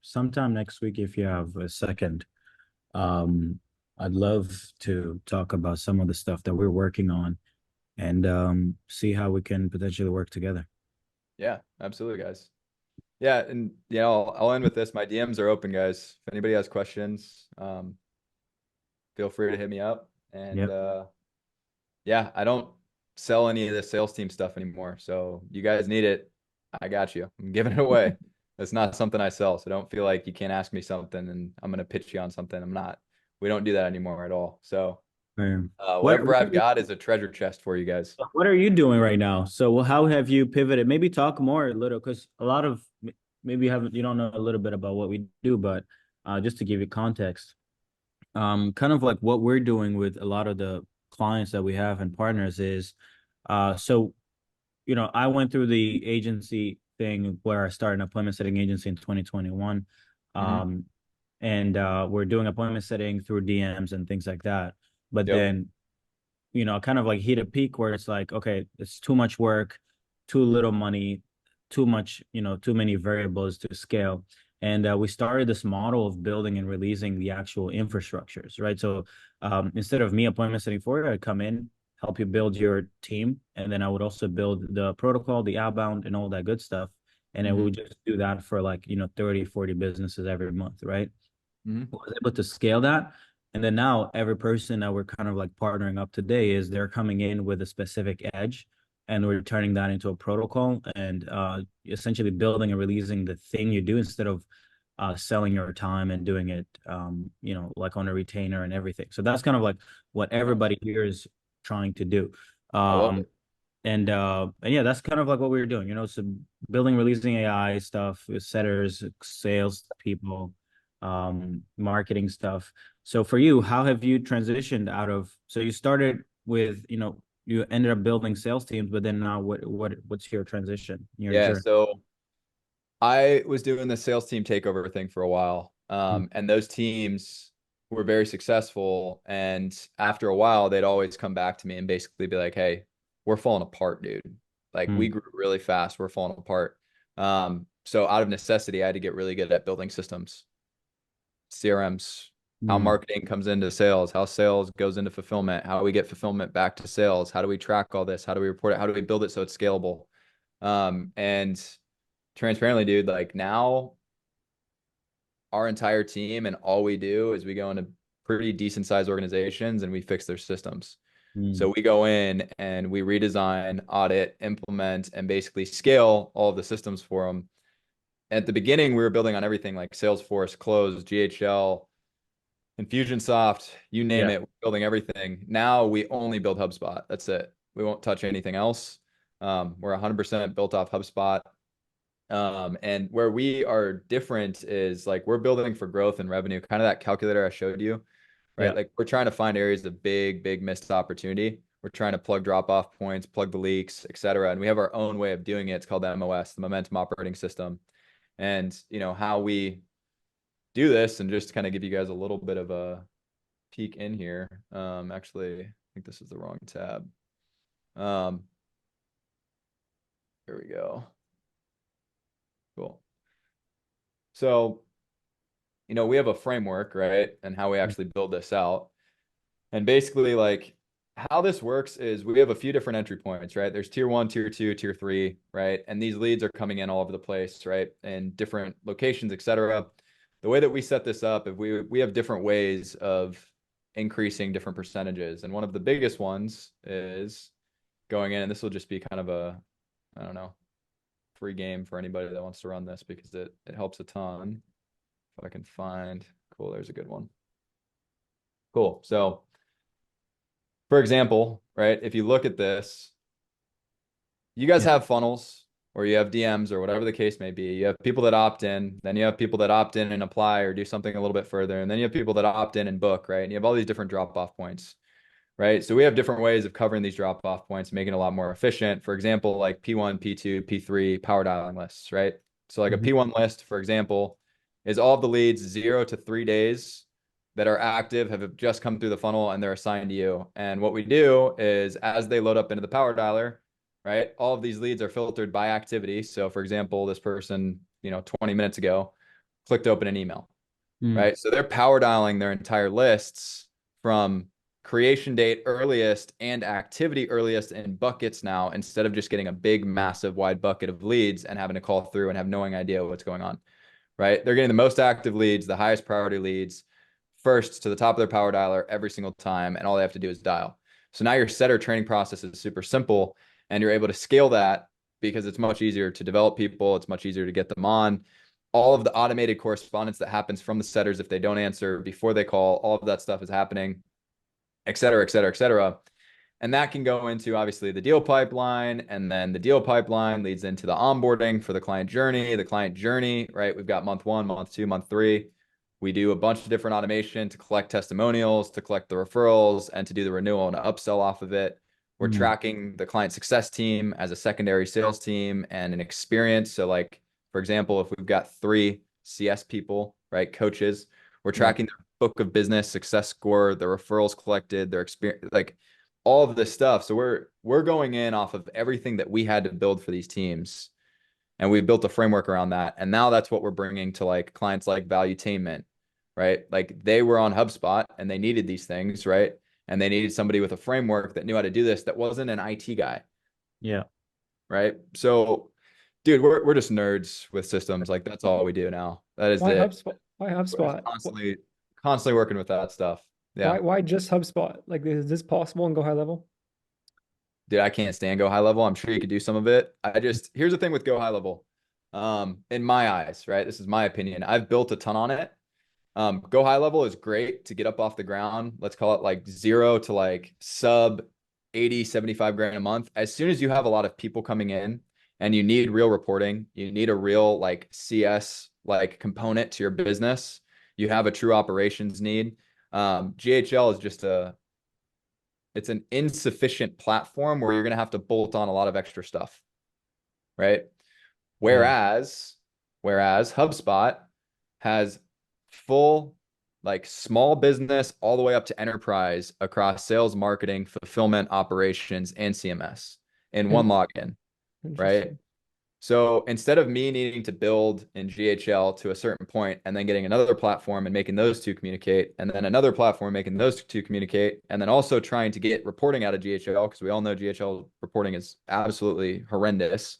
sometime next week if you have a second. I'd love to talk about some of the stuff that we're working on and see how we can potentially work together. Yeah, absolutely, guys. Yeah, and yeah, I'll end with this. My DMs are open, guys. If anybody has questions, feel free to hit me up. And yeah, I don't sell any of the sales team stuff anymore. So you guys need it, I got you. I'm giving it away. It's not something I sell. So don't feel like you can't ask me something and I'm going to pitch you on something. I'm not. We don't do that anymore at all. So whatever I've got is a treasure chest for you guys. What are you doing right now? So how have you pivoted? Maybe talk more a little, because a lot of maybe you don't know a little bit about what we do, but just to give you context, kind of like what we're doing with a lot of the clients that we have and partners is, so I went through the agency thing where I started an appointment setting agency in 2021. Mhm. And we're doing appointment setting through DMs and things like that. But Yep. then, kind of like hit a peak where it's like, okay, it's too much work, too little money, too much, too many variables to scale. And we started this model of building and releasing the actual infrastructures, right? So instead of me appointment setting for you, I'd come in, help you build your team, and then I would also build the protocol, the outbound, and all that good stuff. And then we Mhm. would just do that for like, 30, 40 businesses every month, right? Mhm. Was able to scale that. And then now every person that we're kind of like partnering up today is they're coming in with a specific edge, and we're turning that into a protocol and essentially building and releasing the thing you do instead of selling your time and doing it, like on a retainer and everything. So that's kind of like what everybody here is trying to do. I love Um, it. and yeah, that's kind of like what we're doing, so building, releasing AI stuff with setters, sales people, marketing stuff. So for you, how have you transitioned so you started with, you ended up building sales teams, but then now what's your transition, your Yeah. journey? So I was doing the sales team takeover thing for a while. Mm, And those teams were very successful. And after a while, they'd always come back to me and basically be like, hey, we're falling apart, dude. Like we mm, grew really fast. We're falling apart. So out of necessity, I had to get really good at building systems, CRMs, how mm, marketing comes into sales, how sales goes into fulfillment, how we get fulfillment back to sales, how do we track all this, how do we report it, how do we build it so it's scalable. And transparently, dude, like now our entire team and all we do is we go into pretty decent sized organizations and we fix their systems. mm. So we go in and we redesign, audit, implement, and basically scale all of the systems for them. At the beginning, we were building on everything like Salesforce, Close, GHL, Infusionsoft, you name Yeah. it, we're building everything. Now we only build HubSpot. That's it. We won't touch anything else. We're 100% built off HubSpot. And where we are different is like we're building for growth and revenue, kind of that calculator I showed you, right? Yeah. Like we're trying to find areas of big missed opportunity. We're trying to plug drop-off points, plug the leaks, et cetera. And we have our own way of doing it. It's called the MOS, the Momentum Operating System. And how we do this, and just to kind of give you guys a little bit of a peek in here. Actually, I think this is the wrong tab. Um, here we go. Cool. So we have a framework, right? And how we actually build this out. And basically, like how this works is we have a few different entry points, right? There's tier 1, tier 2, tier 3, right? And these leads are coming in all over the place, right? In different locations, et cetera. The way that we set this up, if we have different ways of increasing different percentages. And one of the biggest ones is going in, and this will just be kind of a, I don't know, free game for anybody that wants to run this because it helps a ton. If I can find, cool, there's a good one. Cool. So, for example, right, if you look at this, you guys Yeah. have funnels or you have DMs or whatever the case may be. You have people that opt in, then you have people that opt in and apply or do something a little bit further, and then you have people that opt in and book, right? And you have all these different drop-off points, right? So we have different ways of covering these drop-off points, making it a lot more efficient. For example, like P1, P2, P3 power dialing lists, right? So like a Mhm. P1 list, for example, is all of the leads 0 to 3 days that are active have just come through the funnel and they're assigned to you. And what we do is as they load up into the power dialer, right, all of these leads are filtered by activity. So for example, this person, 20 minutes ago clicked open an email, Mm, right? So they're power dialing their entire lists from creation date earliest and activity earliest in buckets now, instead of just getting a big, massive, wide bucket of leads and having to call through and have no idea what's going on, right? They're getting the most active leads, the highest priority leads first to the top of their power dialer every single time. And all they have to do is dial. So now your setter training process is super simple and you're able to scale that because it's much easier to develop people. It's much easier to get them on. All of the automated correspondence that happens from the setters if they don't answer before they call, all of that stuff is happening, et cetera, et cetera, et cetera. And that can go into obviously the deal pipeline, and then the deal pipeline leads into the onboarding for the client journey. The client journey, right? We've got month 1, month 2, month 3. We do a bunch of different automation to collect testimonials, to collect the referrals, and to do the renewal and upsell off of it. We're tracking the client success team as a secondary sales team and an experience. So like, for example, if we've got 3 CS people, right, coaches, we're tracking their book of business, success score, the referrals collected, their experience, like all of this stuff. So we're going in off of everything that we had to build for these teams, and we built a framework around that. And now that's what we're bringing to like clients like Valuetainment, right? Like they were on HubSpot and they needed these things, right? And they needed somebody with a framework that knew how to do this, that wasn't an IT guy. Yeah. Right. So, dude, we're just nerds with systems. Like that's all we do now. That is Why it. HubSpot? Why HubSpot? Constantly working with that stuff. Yeah. Why just HubSpot? Like, is this possible and go high level? Dude, I can't stand Go High Level. I'm sure you could do some of it. Here's the thing with Go High Level. In my eyes, right? This is my opinion. I've built a ton on it. Go High Level is great to get up off the ground. Let's call it like 0 to like sub 80, 75 grand a month. As soon as you have a lot of people coming in and you need real reporting, you need a real like CS like component to your business, you have a true operations need. GHL is just it's an insufficient platform where you're going to have to bolt on a lot of extra stuff, right? Whereas HubSpot has full like small business all the way up to enterprise across sales, marketing, fulfillment, operations, and CMS in one login, right? So instead of me needing to build in GHL to a certain point and then getting another platform and making those two communicate, and then another platform making those two communicate, and then also trying to get reporting out of GHL, because we all know GHL reporting is absolutely horrendous,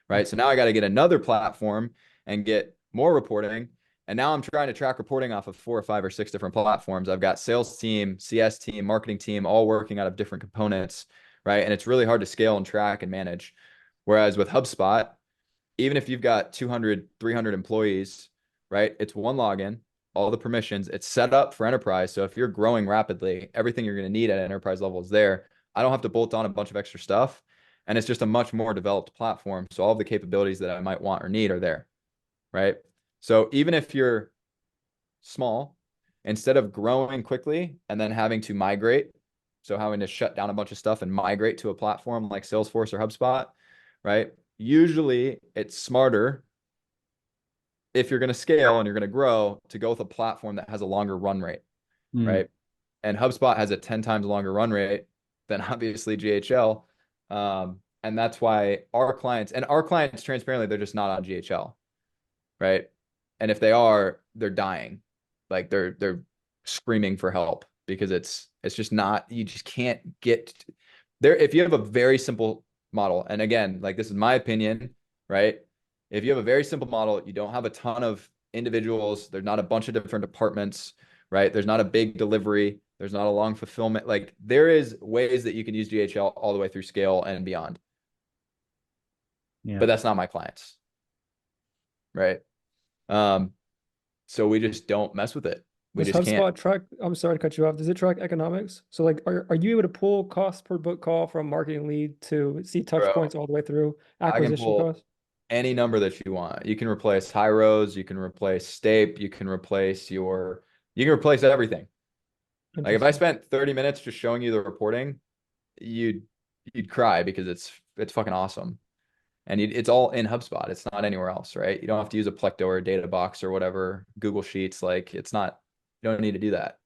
right? So now I got to get another platform and get more reporting. And now I'm trying to track reporting off of 4 or 5 or 6 different platforms. I've got sales team, CS team, marketing team, all working out of different components, right? And it's really hard to scale and track and manage. Whereas with HubSpot, even if you've got 200, 300 employees, right? It's one login, all the permissions, it's set up for enterprise. So if you're growing rapidly, everything you're going to need at enterprise level is there. I don't have to bolt on a bunch of extra stuff. And it's just a much more developed platform. So all of the capabilities that I might want or need are there, right? So even if you're small, instead of growing quickly and then having to migrate, so having to shut down a bunch of stuff and migrate to a platform like Salesforce or HubSpot, right? Usually it's smarter, if you're going to scale and you're going to grow, to go with a platform that has a longer run rate, right? And HubSpot has a 10 times longer run rate than obviously GHL. And that's why our clients transparently, they're just not on GHL, right? And if they are, they're dying. Like they're screaming for help, because it's just not, you just can't get there. If you have a very simple model, and again, like this is my opinion, right? If you have a very simple model, you don't have a ton of individuals, there's not a bunch of different departments, right? There's not a big delivery, there's not a long fulfillment. Like there is ways that you can use GHL all the way through scale and beyond. But that's not my clients, right? So we just don't mess with it. We Does just HubSpot can't. track? I'm sorry to cut you off. Does it track economics? So like, are you able to pull cost per book call from marketing lead to see touch Bro, points all the way through I can acquisition pull costs? any number that you want. You can replace high rows, you can replace Stape, you can replace everything. Like if I spent 30 minutes just showing you the reporting, you'd cry, because it's fucking awesome. And it's all in HubSpot. It's not anywhere else, right? You don't have to use a Plecto or a data box or whatever, Google Sheets. Like it's not, you don't need to do that.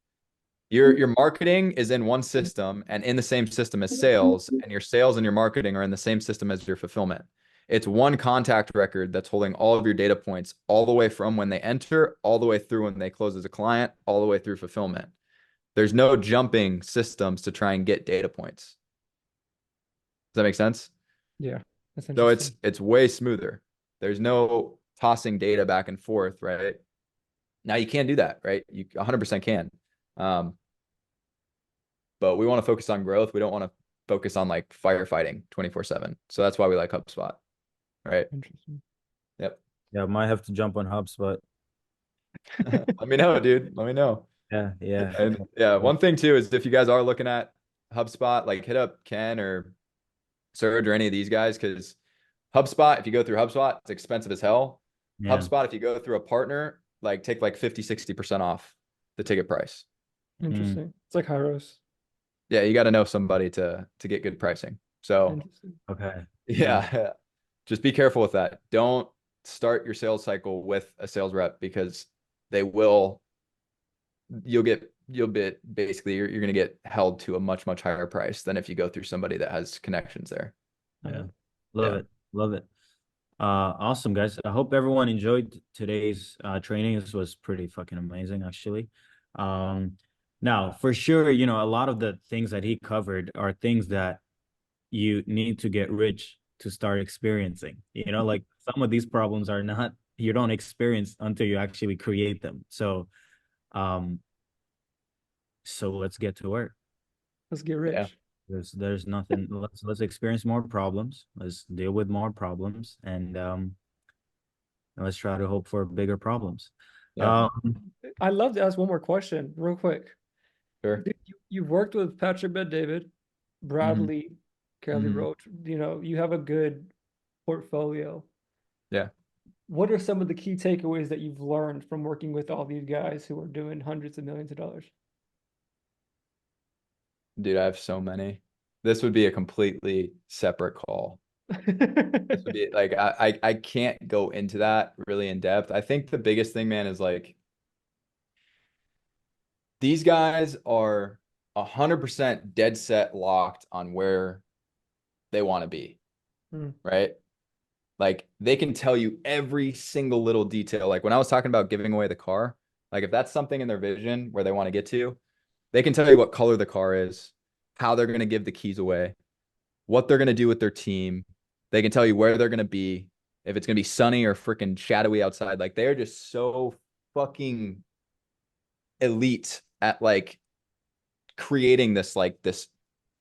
Your marketing is in one system and in the same system as sales, and your sales and your marketing are in the same system as your fulfillment. It's one contact record that's holding all of your data points, all the way from when they enter, all the way through when they close as a client, all the way through fulfillment. There's no jumping systems to try and get data points. Does that make sense? Yeah, that's So interesting. it's way smoother. There's no tossing data back and forth, right? Now you can do that, right? You 100% can. But we want to focus on growth. We don't want to focus on like firefighting 24/7. So that's why we like HubSpot, right? Interesting. Yep. Yeah, I might have to jump on HubSpot. Let me know, dude. Let me know. Yeah, yeah. And yeah, one thing too is if you guys are looking at HubSpot, like hit up Ken or Serge or any of these guys, because HubSpot, if you go through HubSpot, it's expensive as hell. Yeah. HubSpot, if you go through a partner, like take like 50-60% off the ticket price. Interesting. It's like Hyros. Yeah, you got to know somebody to get good pricing. So Interesting. Okay. yeah, just be careful with that. Don't start your sales cycle with a sales rep, because you'll be basically you're going to get held to a much higher price than if you go through somebody that has connections there. Yeah. Love it. Love it. Awesome, guys. I hope everyone enjoyed today's training. This was pretty fucking amazing, actually. Now, for sure, you know, a lot of the things that he covered are things that you need to get rich to start experiencing. You know, like some of these problems are not, you don't experience until you actually create them. So let's get to work. Let's get rich. Yeah. There's nothing. Let's experience more problems. Let's deal with more problems, and let's try to hope for bigger problems. Yeah. I'd love to ask one more question real quick. Sure. You've worked with Patrick Bet-David, Bradley, Kelly Mhm. Roach. You know, you have a good portfolio. Yeah. What are some of the key takeaways that you've learned from working with all these guys who are doing hundreds of millions of dollars? Dude, I have so many. This would be a completely separate call. This would be like I can't go into that really in depth. I think the biggest thing, man, is like these guys are 100% dead set locked on where they want to be, right? Like they can tell you every single little detail. Like when I was talking about giving away the car, like if that's something in their vision where they want to get to, they can tell you what color the car is, how they're going to give the keys away, what they're going to do with their team. They can tell you where they're going to be, if it's going to be sunny or freaking shadowy outside. Like they're just so fucking elite at like creating this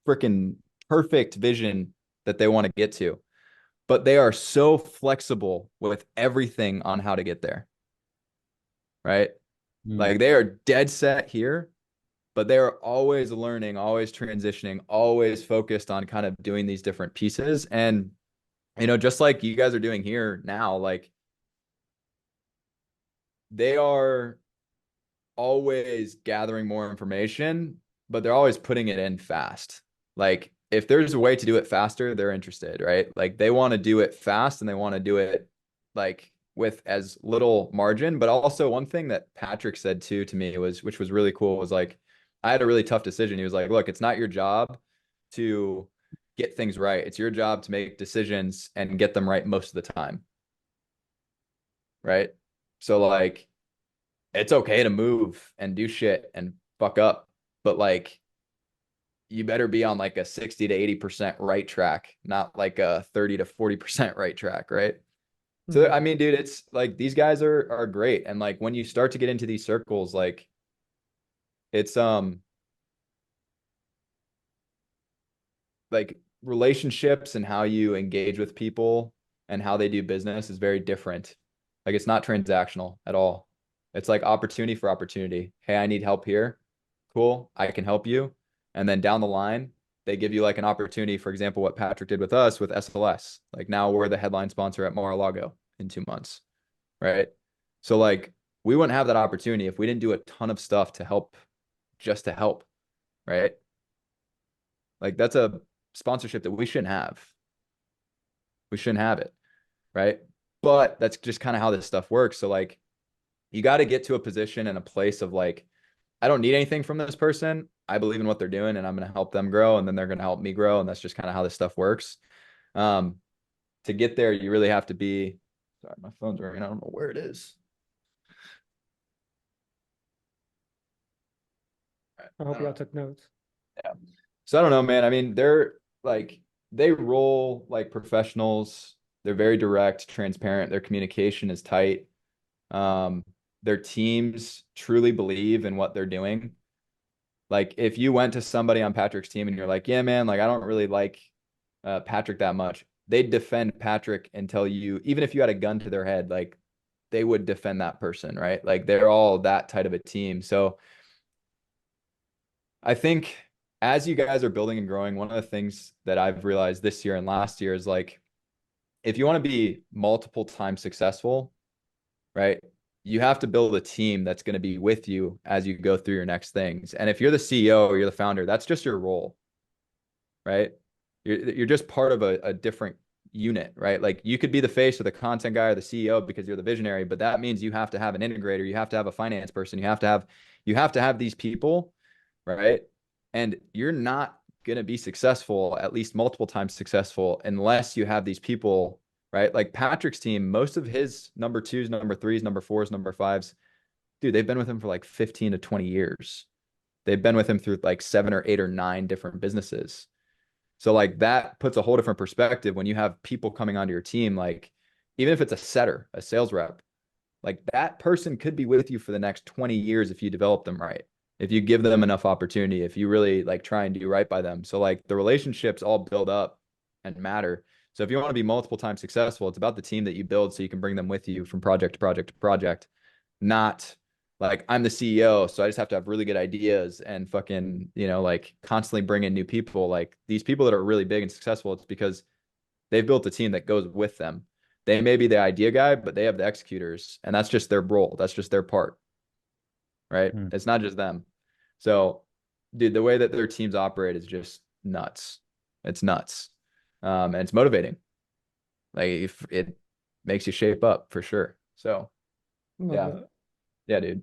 freaking perfect vision that they want to get to. But they are so flexible with everything on how to get there. Right? Like they are dead set here, but they are always learning, always transitioning, always focused on kind of doing these different pieces. And, you know, just like you guys are doing here now, like they are always gathering more information, but they're always putting it in fast. Like if there's a way to do it faster, they're interested, right? Like they want to do it fast and they want to do it like with as little margin. But also one thing that Patrick said too to me was, which was really cool, was like, I had a really tough decision. He was like, look, it's not your job to get things right. It's your job to make decisions and get them right most of the time. Right. So like, it's okay to move and do shit and fuck up, but like you better be on like a 60 to 80% right track, not like a 30 to 40% right track, right? So I mean, dude, it's like these guys are great. And like when you start to get into these circles, like it's like relationships and how you engage with people and how they do business is very different. Like it's not transactional at all. It's like opportunity for opportunity. Hey, I need help here. Cool, I can help you. And then down the line, they give you like an opportunity, for example, what Patrick did with us with SLS. Like now we're the headline sponsor at Mar-a-Lago in 2 months, right? So like we wouldn't have that opportunity if we didn't do a ton of stuff to help, just to help, right? Like that's a sponsorship that we shouldn't have. We shouldn't have it, right? But that's just kind of how this stuff works. So like you got to get to a position and a place of like, I don't need anything from this person. I believe in what they're doing and I'm going to help them grow and then they're going to help me grow. And that's just kind of how this stuff works. To get there, you really have to be, sorry, my phone's ringing. I don't know where it is. I hope y'all took notes. Yeah. So I don't know, man. I mean, they're like, they roll like professionals. They're very direct, transparent. Their communication is tight. Their teams truly believe in what they're doing. Like if you went to somebody on Patrick's team and you're like, yeah, man, like I don't really like Patrick that much, they'd defend Patrick and tell you, even if you had a gun to their head, like they would defend that person, right? Like they're all that tight of a team. So I think as you guys are building and growing, one of the things that I've realized this year and last year is like, if you want to be multiple times successful, right? You have to build a team that's going to be with you as you go through your next things. And if you're the CEO or you're the founder, that's just your role, right? You're just part of a different unit, right? Like you could be the face or the content guy or the CEO because you're the visionary, but that means you have to have an integrator, you have to have a finance person, you have to have these people, right? And you're not going to be successful, at least multiple times successful, unless you have these people, right? Like Patrick's team, most of his number twos, number threes, number fours, number fives, dude, they've been with him for like 15 to 20 years. They've been with him through like 7 or 8 or 9 different businesses. So like that puts a whole different perspective when you have people coming onto your team, like even if it's a setter, a sales rep, like that person could be with you for the next 20 years if you develop them right. If you give them enough opportunity, if you really like try and do right by them. So like the relationships all build up and matter. So if you want to be multiple times successful, it's about the team that you build so you can bring them with you from project to project to project, not like I'm the CEO, so I just have to have really good ideas and fucking, like constantly bring in new people. Like these people that are really big and successful, it's because they've built a team that goes with them. They may be the idea guy, but they have the executors, and that's just their role. That's just their part, right? It's not just them. So, dude, the way that their teams operate is just nuts. It's nuts, and it's motivating. Like if it makes you shape up for sure. So, yeah, dude.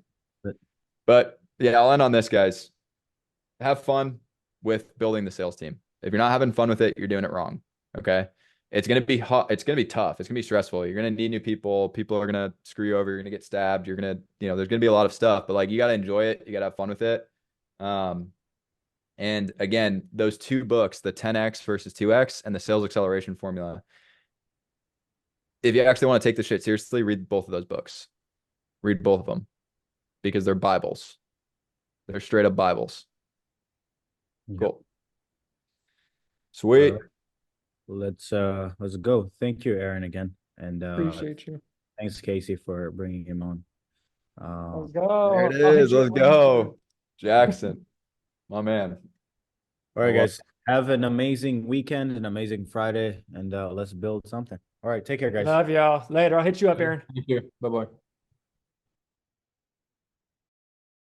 But yeah, I'll end on this, guys. Have fun with building the sales team. If you're not having fun with it, you're doing it wrong. Okay. It's going to be hot. It's going to be tough. It's going to be stressful. You're going to need new people. People are going to screw you over. You're going to get stabbed. You're going to, there's going to be a lot of stuff, but like, you got to enjoy it. You got to have fun with it. And again, those 2 books, the 10X versus 2X and the sales acceleration formula. If you actually want to take this shit seriously, read both of those books. Read both of them because they're Bibles. They're straight up Bibles. Cool. Sweet. Let's go. Thank you, Aaron, again, and Appreciate you. thanks, Casey, for bringing him on. Let's go. There it I'll hit is. you Let's up when I'm go. Jackson, my man. All right, I love guys. Have an amazing weekend, an amazing Friday, and let's build something. All right, take care, guys. Love y'all. Later. I'll hit you up, Aaron. Thank you. Bye-bye.